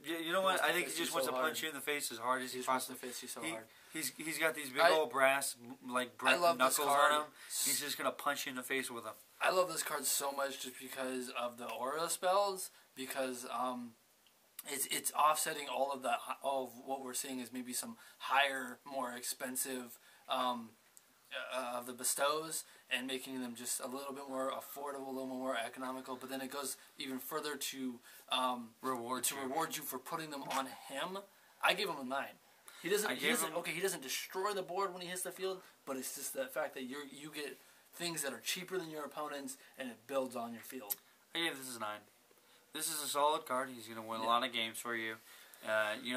You know what? I think he just wants to punch you in the face as hard as he possibly. He wants to fist you so hard. He's got these big old brass knuckles on him. He's just gonna punch you in the face with them. I love this card so much just because of the aura spells. Because it's offsetting all of what we're seeing is maybe some higher, more expensive of the bestows and making them just a little bit more affordable, a little more economical. But then it goes even further to reward you for putting them on him. I gave him a 9. He doesn't destroy the board when he hits the field, but it's just the fact that you get things that are cheaper than your opponents and it builds on your field. I gave this a 9. This is a solid card. He's going to win a lot of games for you. He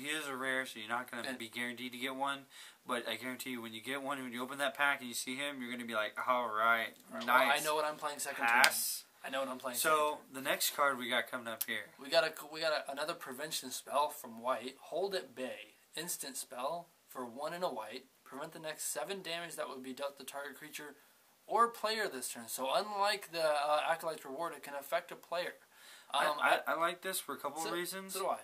is a rare, so you're not going to be guaranteed to get one. But I guarantee you, when you get one, when you open that pack and you see him, you're going to be like, all right, nice. Well, I know what I'm playing second turn. I know what I'm playing second turn. The next card we got coming up here. We got another prevention spell from white. Hold at bay. Instant spell for 1 and a white. Prevent the next 7 damage that would be dealt to target creature or player this turn. So unlike the Acolyte's Reward, it can affect a player. I like this for a couple of reasons. So do I.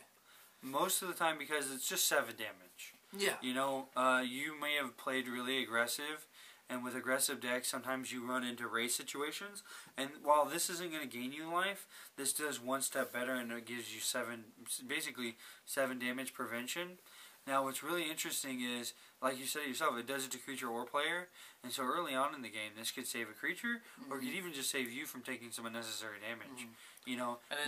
Most of the time because it's just 7 damage. Yeah. You may have played really aggressive, and with aggressive decks, sometimes you run into race situations. And while this isn't going to gain you life, this does one step better, and it gives you 7 damage prevention. Now, what's really interesting is, like you said yourself, it does it to creature or player. And so early on in the game, this could save a creature, or it could even just save you from taking some unnecessary damage.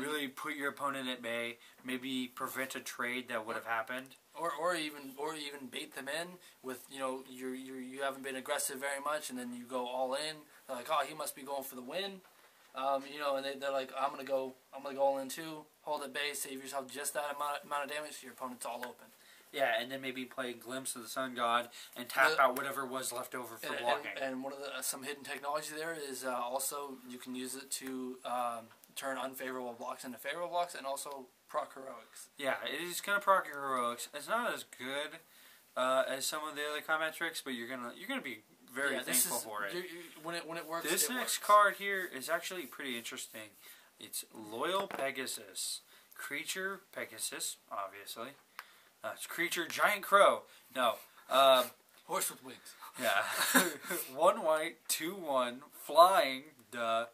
Really put your opponent at bay, maybe prevent a trade that would have happened. Or even bait them in with, you haven't been aggressive very much, and then you go all in. They're like, oh, he must be going for the win. And they're like, I'm gonna go all in too. Hold at bay, save yourself just that amount of damage, so your opponent's all open. Yeah, and then maybe play Glimpse of the Sun God and tap out whatever was left over for blocking. And one of some hidden technology there is also you can use it to turn unfavorable blocks into favorable blocks, and also proc heroics. Yeah, it is going to proc your heroics. It's not as good as some of the other combat tricks, but you're gonna be very thankful for it. When it works. This next card here is actually pretty interesting. It's Loyal Pegasus, creature Pegasus, obviously. It's creature Giant Crow. No. Horse with wings. Yeah. 1 white, 2/1, flying. Duh.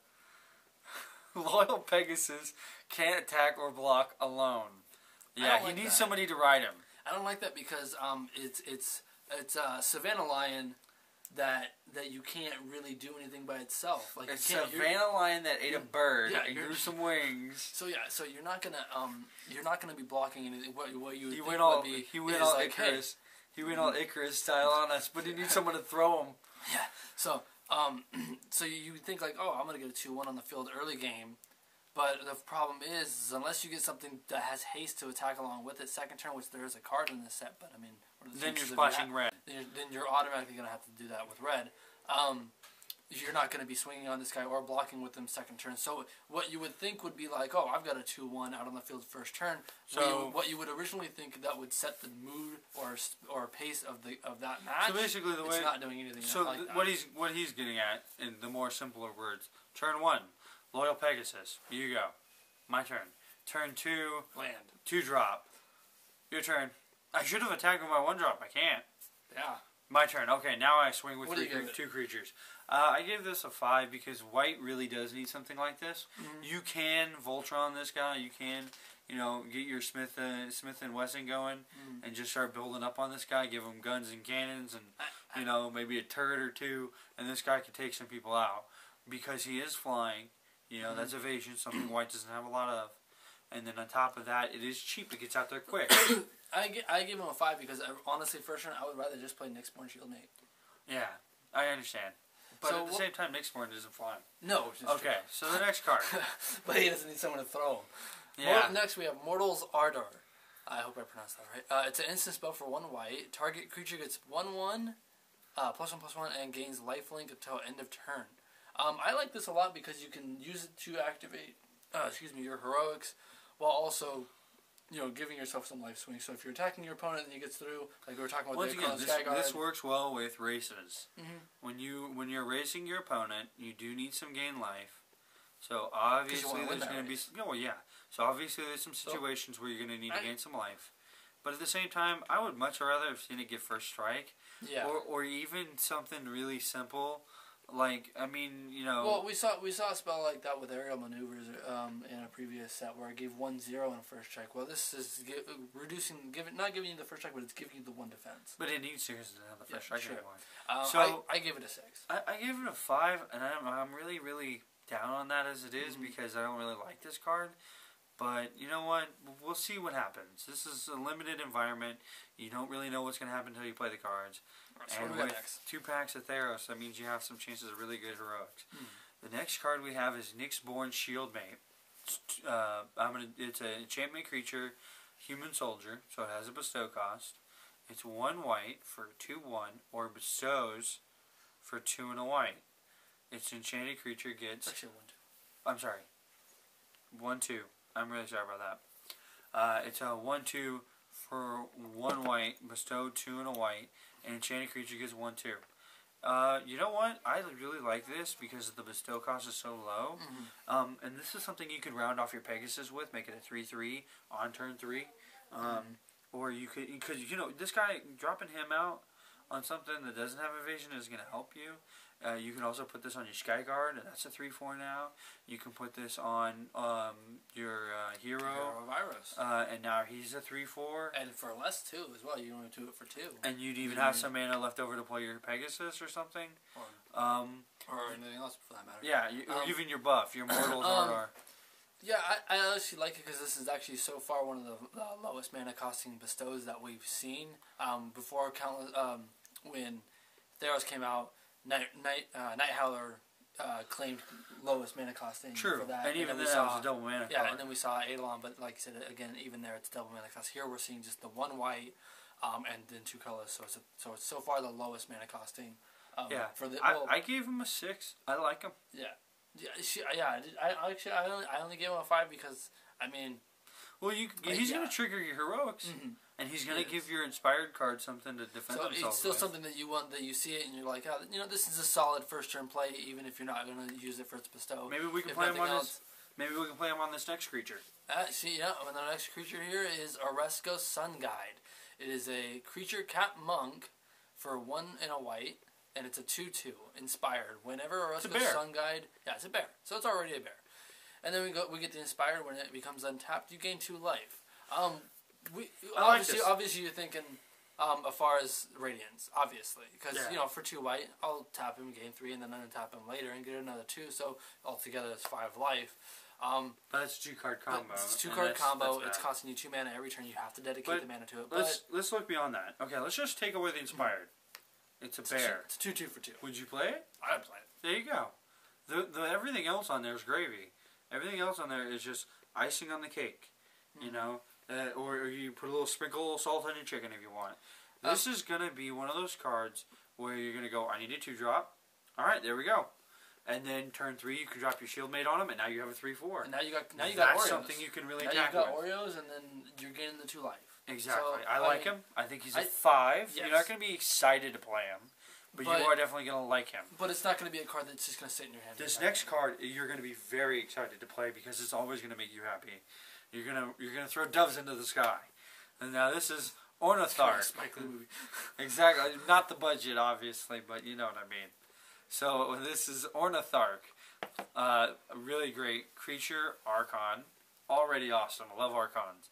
Loyal Pegasus can't attack or block alone. Yeah, he needs somebody to ride him. I don't like that because it's a Savannah lion that you can't really do anything by itself. Like it's a Savannah lion that ate a bird and grew some wings. So so you're not gonna be blocking anything. What you he went all Icarus. He went all Icarus style on us, but he needs someone to throw him. Yeah. So so you think like, oh, I'm gonna get a 2-1 on the field early game. But the problem is unless you get something that has haste to attack along with it second turn, which there is a card in this set, but I mean... Then you're splashing red. Then you're automatically going to have to do that with red. You're not going to be swinging on this guy or blocking with him second turn. So what you would think would be like, oh, I've got a 2-1 out on the field first turn. So what you would originally think that would set the mood or pace of that match. So basically, it's not doing anything. So like that. what he's getting at in the more simpler words: turn 1, Loyal Pegasus. You go. My turn. Turn 2, land. 2 drop. Your turn. I should have attacked with my 1 drop. I can't. Yeah. My turn. Okay, now I swing with 2 creatures. I gave this a 5 because white really does need something like this. Mm-hmm. You can Voltron this guy. You can, get your Smith and Wesson going and just start building up on this guy. Give him guns and cannons and maybe a turret or 2, and this guy can take some people out because he is flying. That's evasion, something white doesn't have a lot of. And then on top of that, it is cheap. It gets out there quick. I give him a 5 because honestly, first turn I would rather just play Nyxborn Shieldmate. Yeah, I understand. But at the same time, Nyxborn isn't flying. No. Okay, so the next card. But he doesn't need someone to throw him. Yeah. Next we have Mortal's Ardor. I hope I pronounced that right. It's an instant spell for 1 white. Target creature gets 1/1, +1/+1, and gains lifelink until end of turn. I like this a lot because you can use it to activate, your heroics, while also, giving yourself some life swing. So if you're attacking your opponent and he gets through, like we were talking about, once again, this works well with races. Mm-hmm. When you're racing your opponent, you do need some gain life. So obviously there's going to be So obviously there's some situations where you're going to need to gain some life. But at the same time, I would much rather have seen it get first strike. Yeah. Or even something really simple. Like, I mean, Well, we saw a spell like that with aerial maneuvers in a previous set where it gave 1/0 in first strike. Well, this is not giving you the first strike, but it's giving you the 1 defense. But it needs to because it doesn't have the first strike anymore. So I gave it a 6. I gave it a 5, and I'm really, really down on that as it is because I don't really like this card. But you know what? We'll see what happens. This is a limited environment. You don't really know what's going to happen until you play the cards. So and with 2 packs of Theros, that means you have some chances of really good heroics. The next card we have is Nyxborn Shieldmate. It's an enchantment creature, human soldier, so it has a bestow cost. It's 1 white for 2/1, or bestows for 2 and a white. Its enchanted creature gets... Actually, 1/2. I'm sorry. 1/2. I'm really sorry about that. It's a 1/2 for 1 white, bestow 2 and a white, and enchanted creature gets 1/2. You know what? I really like this because the bestow cost is so low. And this is something you could round off your Pegasus with, make it a 3/3 on turn 3. Or you could, because this guy, dropping him out on something that doesn't have evasion is going to help you. You can also put this on your Skyguard, and that's a 3/4 now. You can put this on your hero Virus. And now he's a 3/4. And for less too as well. You want to do it for 2. And you'd even have some mana left over to play your Pegasus or something. Or anything else for that matter. Yeah, or even your buff, your Mortal's Ardor. Yeah, I honestly like it because this is actually so far one of the lowest mana costing bestows that we've seen. Before when Theros came out, Night Howler claimed lowest mana costing for that. And even then that was a double mana cost. Yeah, and then we saw Eidolon, but like I said, again, even there it's double mana cost. Here we're seeing just the 1 white and then 2 colors, so it's so far the lowest mana costing. I gave him a 6. I like him. I only gave him a 5 because, I mean... Well, he's going to trigger your heroics, and he's going to give your inspired card something to defend himself with. It's still something that you want, that you see it and you're like, oh, this is a solid first turn play, even if you're not going to use it for its bestow. Maybe we can play him on this. Maybe we can play him on this next creature. And the next creature here is Oresco Sun Guide. It is a creature cat monk for 1 and a white. And it's a 2/2, inspired. Whenever Oresco's Sun Guide... Yeah, it's a bear. So it's already a bear. And then we get the inspired. When it becomes untapped, you gain 2 life. Obviously, you're thinking as far as Radiance, obviously, because for 2 white, I'll tap him, gain 3, and then untap him later and get another 2. So altogether, it's 5 life. But it's a 2-card combo. It's a 2-card combo. It's costing you 2 mana every turn. You have to dedicate the mana to it. Let's look beyond that. Okay, let's just take away the inspired. It's a bear. It's 2/2 for 2. Would you play it? I'd play it. There you go. The everything else on there is gravy. Everything else on there is just icing on the cake. You know, or you put a little sprinkle of salt on your chicken if you want. This is gonna be one of those cards where you're gonna go, I need a 2-drop. All right, there we go. And then turn 3, you can drop your shield mate on him, and now you have a 3/4. And now you got Oreos. That's something you can really attack with. Now you got Oreos, and then you're getting the 2 life. Exactly. So, I like him. I think he's a 5. Yes. You're not going to be excited to play him, but you are definitely going to like him. But it's not going to be a card that's just going to sit in your hand. This next card, you're going to be very excited to play because it's always going to make you happy. You're gonna throw doves into the sky. And now this is Ornitharch. Spike Lee movie. Exactly. Not the budget, obviously, but you know what I mean. So this is Ornitharch. A really great creature, Archon. Already awesome. I love Archons.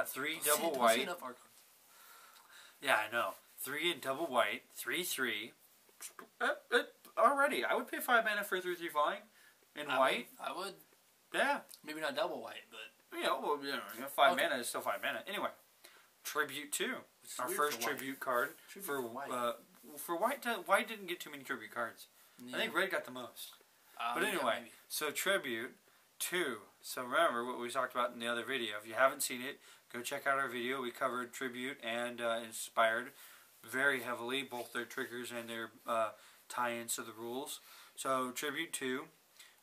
3 double white. See enough Archons. Yeah, I know. 3 and double white. 3/3. Already, I would pay 5 mana for a 3/3 flying in white. I would. Yeah. Maybe not double white, but 5 mana is still 5 mana. Anyway, Tribute 2. Our first tribute card for white. White didn't get too many tribute cards. Yeah. I think red got the most. But anyway, so Tribute 2. So remember what we talked about in the other video. If you haven't seen it, go check out our video. We covered Tribute and Inspired very heavily, both their triggers and their tie-ins to the rules. So Tribute 2,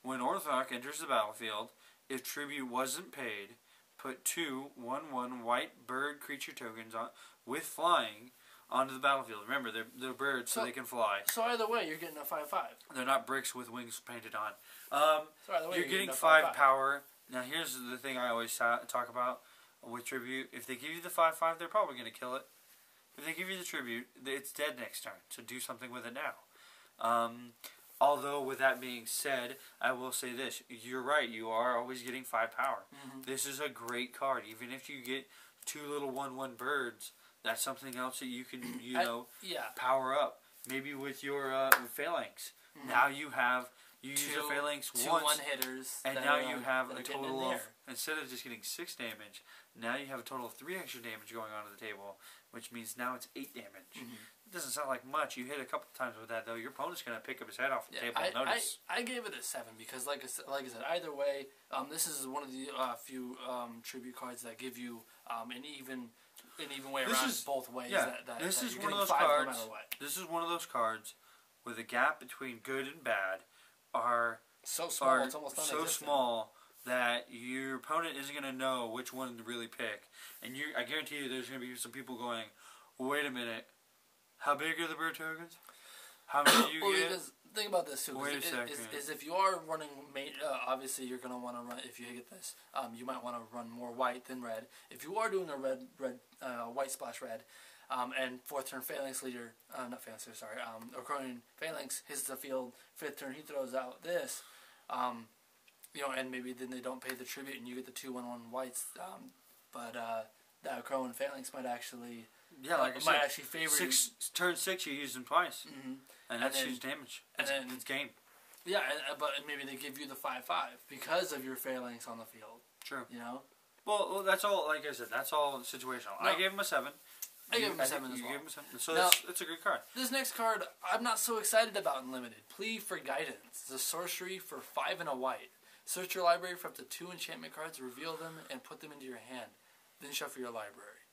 when Ornitharch enters the battlefield, if Tribute wasn't paid, put 2 1/1 white bird creature tokens with flying onto the battlefield. Remember, they're birds, so they can fly. So either way, you're getting a 5/5. They're not bricks with wings painted on. So either way, you're getting 5 power. Now, here's the thing I always talk about with Tribute. If they give you the 5/5, they're probably going to kill it. If they give you the Tribute, it's dead next turn. So do something with it now. Although, with that being said, I will say this. You're right. You are always getting 5 power. This is a great card. Even if you get 2 little 1/1 birds, that's something else that you can, power up. Maybe with your Phalanx. Now you use a Phalanx once. 2 1-hitters. And now you have a total of, instead of just getting 6 damage, now you have a total of 3 extra damage going onto the table, which means now it's 8 damage. It doesn't sound like much. You hit a couple times with that, though. Your opponent's going to pick up his head off the table and notice. I gave it a 7 because, like I said, either way, this is one of the few tribute cards that give you an even way around both ways. This is one of those cards. No matter what. This is one of those cards where the gap between good and bad are so small. It's almost so small that your opponent isn't going to know which one to really pick. And I guarantee you, there's going to be some people going, "Wait a minute, how big are the bird tokens? How many do you get?" Because think about this too. Wait a second. Is if you are running, obviously you're going to want to run. If you get this, you might want to run more white than red. If you are doing a white splash red, and 4th turn Phalanx leader, not Phalanx leader, sorry, Orconian Phalanx hits the field. 5th turn he throws out this, and maybe then they don't pay the tribute and you get the 2 1/1 whites. But that Orconian Phalanx might actually. Yeah, like I said, might actually favor turn 6, you use them twice, and that's huge damage. It's game. Yeah, but maybe they give you the 5/5 because of your Phalanx on the field. True. You know. Well, that's all. Like I said, that's all situational. No, I gave him a 7. I gave him a 7 as well. You gave him a 7. So it's a good card. This next card, I'm not so excited about in Limited. Plea for Guidance. It's a sorcery for 5 and a white. Search your library for up to 2 enchantment cards, reveal them, and put them into your hand. Then shuffle your library.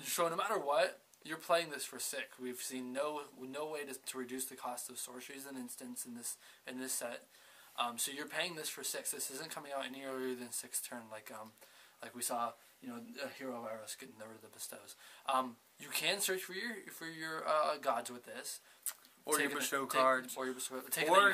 So no matter what, you're playing this for 6. We've seen no way to reduce the cost of sorceries in instance in this set. So you're paying this for 6. This isn't coming out any earlier than 6th turn, like we saw. A Hero Virus getting rid of the bestows. You can search for your gods with this, or your bestow cards, or your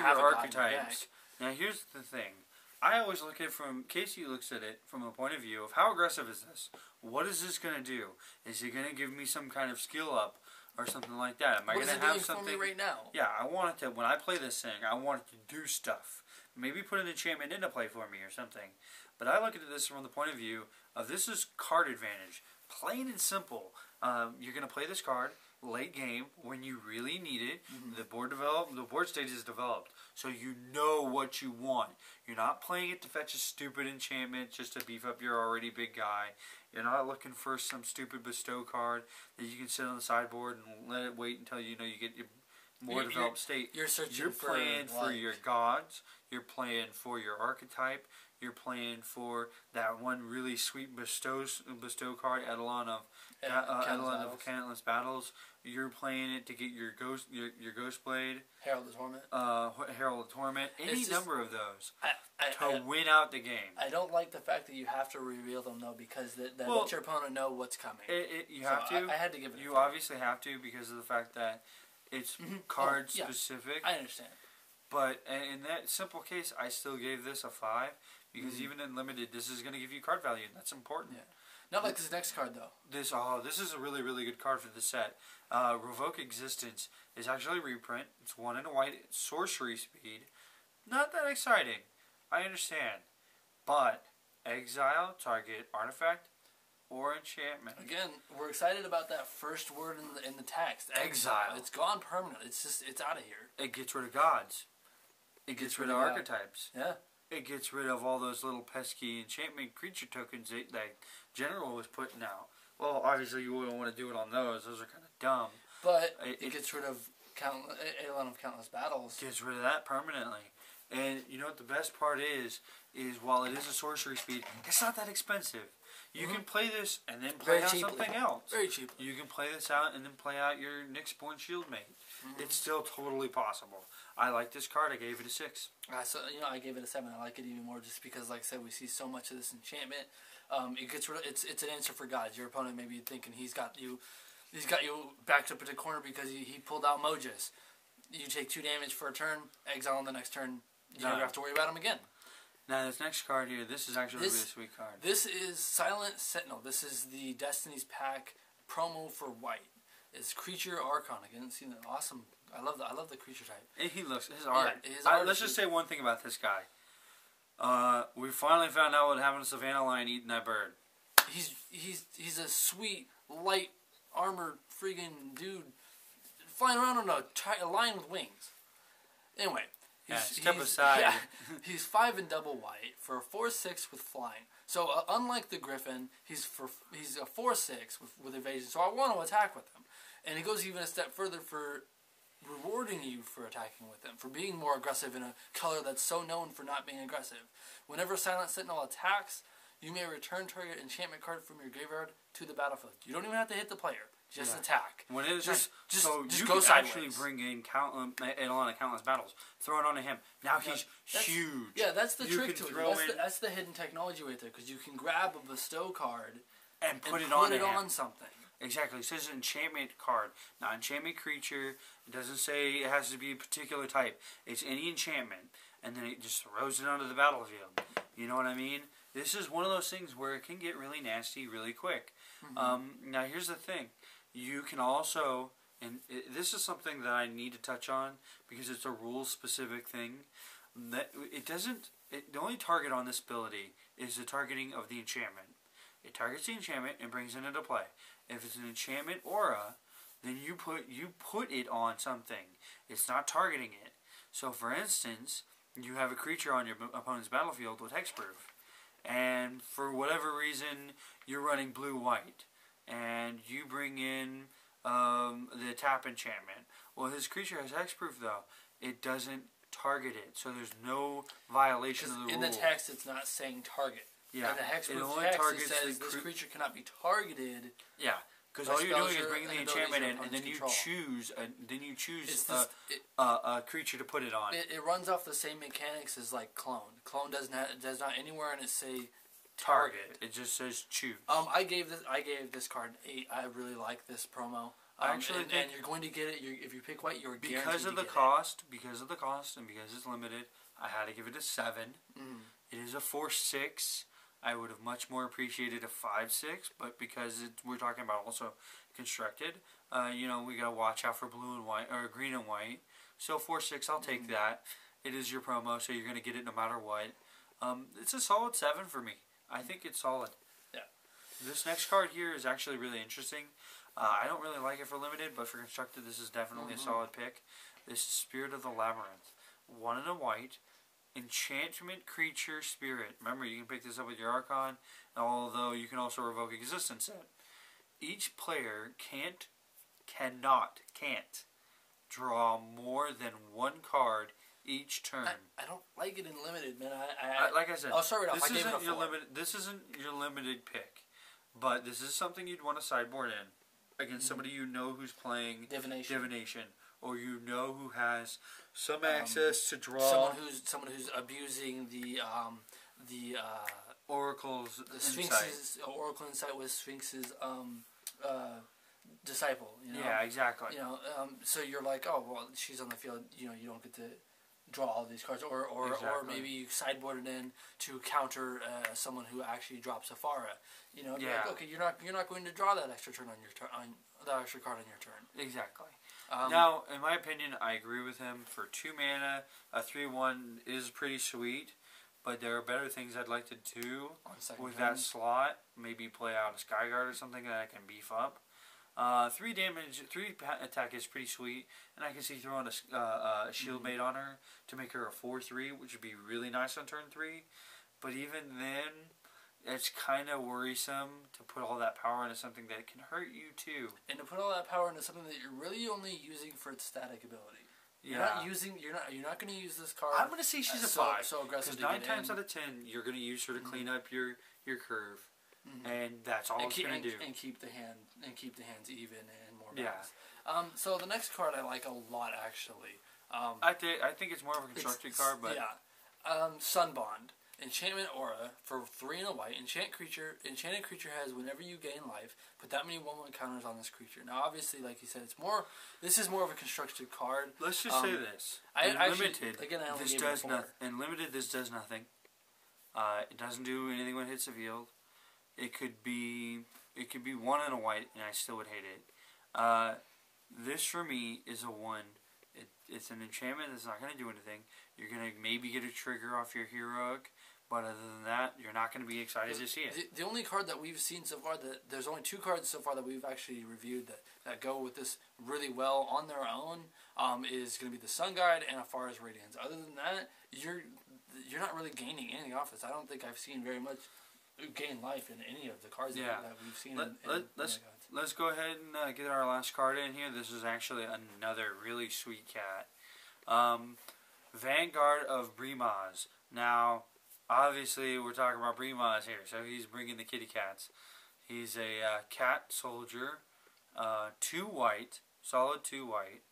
archetypes. Now here's the thing. I always look at it from Casey looks at it from a point of view of how aggressive is this? What is this going to do? Is it going to give me some kind of skill up or something like that? Am I going to have something for me right now? Yeah, I want it to. When I play this thing, I want it to do stuff. Maybe put an enchantment into play for me or something. But I look at this from the point of view of this is card advantage. Plain and simple. You're going to play this card late game when you really need it. The board state is developed, so you know what you want. You're not playing it to fetch a stupid enchantment just to beef up your already big guy. You're not looking for some stupid bestow card that you can sit on the sideboard and let it wait until you get your more developed state. You're searching You're playing for your gods. You're playing for your archetype. You're playing for that one really sweet bestow card, Eidolon of Countless Battles. You're playing it to get your Ghost Blade, Herald the Torment. Herald the Torment. Any number of those to win out the game. I don't like the fact that you have to reveal them though, because that lets your opponent know what's coming. You have to. I had to give it. You obviously have to because of the fact that it's card specific. I understand. But in that simple case, I still gave this a 5 because even in limited, this is going to give you card value, and that's important. Yeah. Not like this next card though. This is a really, really good card for the set. Revoke Existence is actually a reprint. It's 1 and a white. It's sorcery speed. Not that exciting. I understand. But exile target artifact or enchantment. Again, we're excited about that first word in the text. Exile. It's gone permanent. It's out of here. It gets rid of gods. It gets rid of archetypes. Yeah. It gets rid of all those little pesky enchantment creature tokens that General was putting out. Well, obviously you wouldn't want to do it on those. Those are kind of dumb. But it gets rid of Eidolon of Countless Battles. Gets rid of that permanently. And you know what the best part is while it is a sorcery speed, it's not that expensive. You can play this and then play out something else. Very cheaply. You can play this out and then play out your Nyxborn Shieldmate. It's still totally possible. I like this card. I gave it a 6. So I gave it a 7. I like it even more just because, like I said, we see so much of this enchantment. It gets rid of, it's an answer for gods. Your opponent may be thinking he's got you backed up in a corner because he pulled out Mojas. You take 2 damage for a turn, exile on the next turn. You never have to worry about him again. Now this next card here, this is actually a really sweet card. This is Silent Sentinel. This is the Destiny's Pack promo for white. It's Creature Archon. Again, see that awesome. I love the creature type. And he looks his art. Yeah, his art let's just say one thing about this guy. We finally found out what happened to Savannah Lion eating that bird. He's a sweet light armored friggin' dude flying around on a lion with wings. Anyway. Step aside. Yeah, he's 5 and double white for a 4/6 with flying. So unlike the Griffin, he's a 4/6 with evasion. So I want to attack with him, and he goes even a step further for rewarding you for attacking with him, for being more aggressive in a color that's so known for not being aggressive. Whenever Silent Sentinel attacks, you may return target enchantment card from your graveyard to the battlefield. You don't even have to hit the player. Just attack. When it is just you go can sideways. actually bring in Eidolon of Countless Battles. Throw it onto him. Now he's huge. Yeah, that's the trick to it. That's the hidden technology right there, because you can grab a bestow card and put it on something. Exactly. It says enchantment card, not enchantment creature. It doesn't say it has to be a particular type. It's any enchantment, and then it just throws it onto the battlefield. You know what I mean? This is one of those things where it can get really nasty really quick. Now here's the thing. You can also, and this is something that I need to touch on because it's a rule-specific thing. That the only target on this ability is the targeting of the enchantment. It targets the enchantment and brings it into play. If it's an enchantment aura, then you put it on something. It's not targeting it. So, for instance, you have a creature on your opponent's battlefield with hexproof, and for whatever reason, you're running blue-white. And you bring in the tap enchantment. Well, his creature has hexproof though. It doesn't target it, so there's no violation of the rule. In the text, it's not saying target. Yeah, in the hexproof text, it says this creature cannot be targeted. Yeah, because all you're doing is bringing the enchantment in, and then you choose a creature to put it on. It runs off the same mechanics as like clone. Clone does not anywhere in it say target. It just says choose. I gave this card 8. I really like this promo. And you're going to get it. If you pick white, you're guaranteed because of the cost, and because it's limited. I had to give it a 7. It is a 4/6. I would have much more appreciated a 5/6, but because we're talking about also constructed, we gotta watch out for blue and white or green and white. So 4/6, I'll take that. It is your promo, so you're gonna get it no matter what. It's a solid 7 for me. I think it's solid. Yeah. This next card here is actually really interesting. I don't really like it for limited, but for constructed, this is definitely a solid pick. This is Spirit of the Labyrinth. 1 and a white. Enchantment creature spirit. Remember, you can pick this up with your Archon, although you can also revoke existence set. Each player can't draw more than 1 card each turn. I don't like it in limited, man. Like I said, I'll start it off. This isn't your limited pick, but this is something you'd want to sideboard in against somebody you know who's playing divination, or you know who has some access to draw. Someone who's abusing the Oracle's Sphinx's Oracle Insight with Sphinx's disciple. You know? Yeah, exactly. You know, so you're like, oh well, she's on the field. You know, you don't get to draw all these cards, or maybe you sideboard it in to counter someone who actually drops a Farah. You know, like, okay, you're not going to draw that extra turn on your turn, on that extra card on your turn. Exactly. Now, in my opinion, I agree with him. For 2 mana, a 3/1 is pretty sweet, but there are better things I'd like to do with that slot. Maybe play out a Skyguard or something that I can beef up. 3 damage, 3 attack is pretty sweet, and I can see throwing a shield mate on her to make her a 4/3, which would be really nice on turn 3. But even then, it's kind of worrisome to put all that power into something that can hurt you too. And to put all that power into something that you're really only using for its static ability. Yeah. You're not going to use this card. I'm going to say she's a 5. So aggressive. Because 9 times out of 10, you're going to use her to clean up your curve. And that's all it's going to do. And keep the hands even and more balanced. So the next card I like a lot, actually. I think it's more of a constructed card, but Sunbond. Enchantment Aura for 3 and a white. Enchanted creature has whenever you gain life, put that many 1/1 counters on this creature. Now, obviously, like you said, this is more of a constructed card. Let's just say this: in limited, this does nothing. It doesn't do anything when it hits the field. It could be 1 and a white, and I still would hate it. This for me is a 1. It's an enchantment that's not going to do anything. You're going to maybe get a trigger off your heroic, but other than that, you're not going to be excited to see it. The only card that we've seen so far, there's only 2 cards so far that we've actually reviewed that go with this really well on their own, is going to be the Sun Guide and Afara's Radiance. Other than that, you're not really gaining anything off this. I don't think I've seen very much gain life in any of the cards that we've seen. Let's go ahead and get our last card in here. This is actually another really sweet cat. Vanguard of Brimaz. Now, obviously, we're talking about Brimaz here, so he's bringing the kitty cats. He's a cat soldier, 2 white, solid 2 white,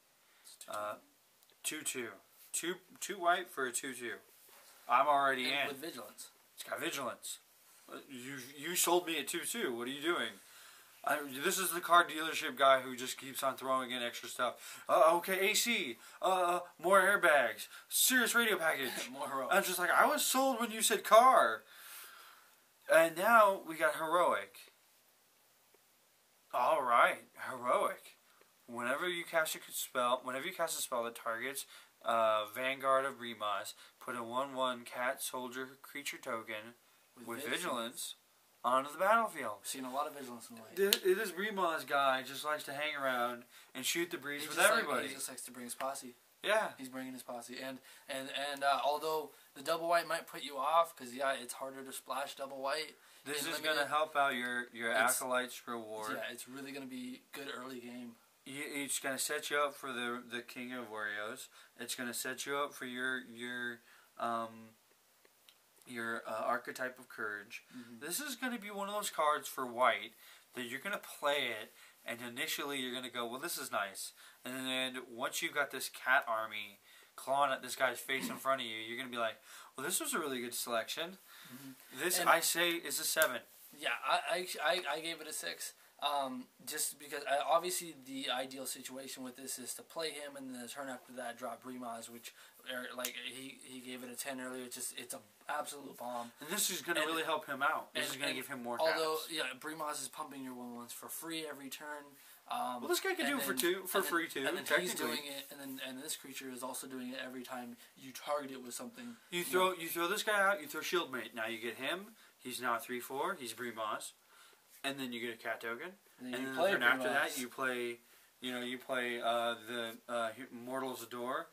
2/2. 2 white for a 2/2. I'm already in. With vigilance. It's got vigilance. You sold me at 2/2. What are you doing? This is the car dealership guy who just keeps on throwing in extra stuff. Okay, AC. More airbags. Serious radio package. More heroic. I'm just like, I was sold when you said car. And now we got heroic. All right, heroic. Whenever you cast a spell that targets Vanguard of Brimaz, put a 1/1 cat soldier creature token with vigilance onto the battlefield. I've seen a lot of vigilance in the late. This Brimaz guy just likes to hang around and shoot the breeze with everybody. He just likes to bring his posse. Yeah. He's bringing his posse. And although the double white might put you off, because, it's harder to splash double white. This is going to help out your Acolyte's reward. Yeah, it's really going to be good early game. It's going to set you up for the King of Warriors. It's going to set you up for your Archetype of Courage. This is going to be one of those cards for white that you're going to play it, and initially you're going to go, well, this is nice. And then once you've got this cat army clawing at this guy's face in front of you, you're going to be like, well, this was a really good selection. This, I say, is a 7. Yeah, I gave it a 6. Just because obviously the ideal situation with this is to play him and then turn after that drop Brimaz, which he gave it a 10 earlier. It's an absolute bomb. And this is going to really help him out. This is going to give him more caps. Although Brimaz is pumping your 1/1s for free every turn. Well, this guy can do it for free too. And then he's doing it, and this creature is also doing it every time you target it with something. You throw this guy out. You throw Shield Mate. Now you get him. He's now 3/4. He's Bremos, and then you get a cat token. And then the turn after that, you play. You play the Mortal's Adore.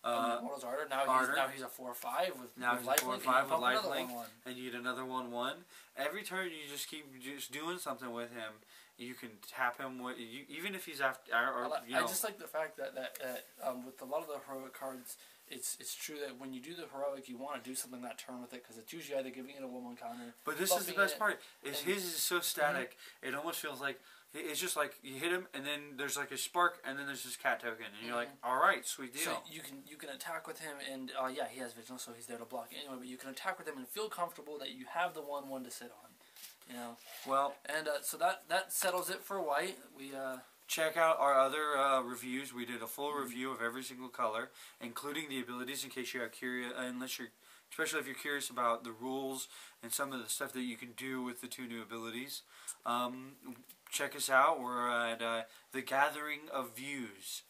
Mortal's Ardor. Now he's a 4/5 with lifelink. And you get another 1/1. Every turn you just keep doing something with him. You can tap him with even if he's after. I just like the fact that with a lot of the heroic cards, it's true that when you do the heroic, you want to do something that turn with it because it's usually either giving it a 1/1 counter. But this is the best part. His is so static. It almost feels like. It's just like you hit him, and then there's like a spark, and then there's this cat token, and you're like, "All right, sweet deal." So you can attack with him, and yeah, he has vigilance, so he's there to block anyway. But you can attack with him and feel comfortable that you have the 1/1 to sit on, Well, and so that settles it for white. We check out our other reviews. We did a full review of every single color, including the abilities, in case you are curious, especially if you're curious about the rules and some of the stuff that you can do with the 2 new abilities. Check us out. We're at The Gathering of Views.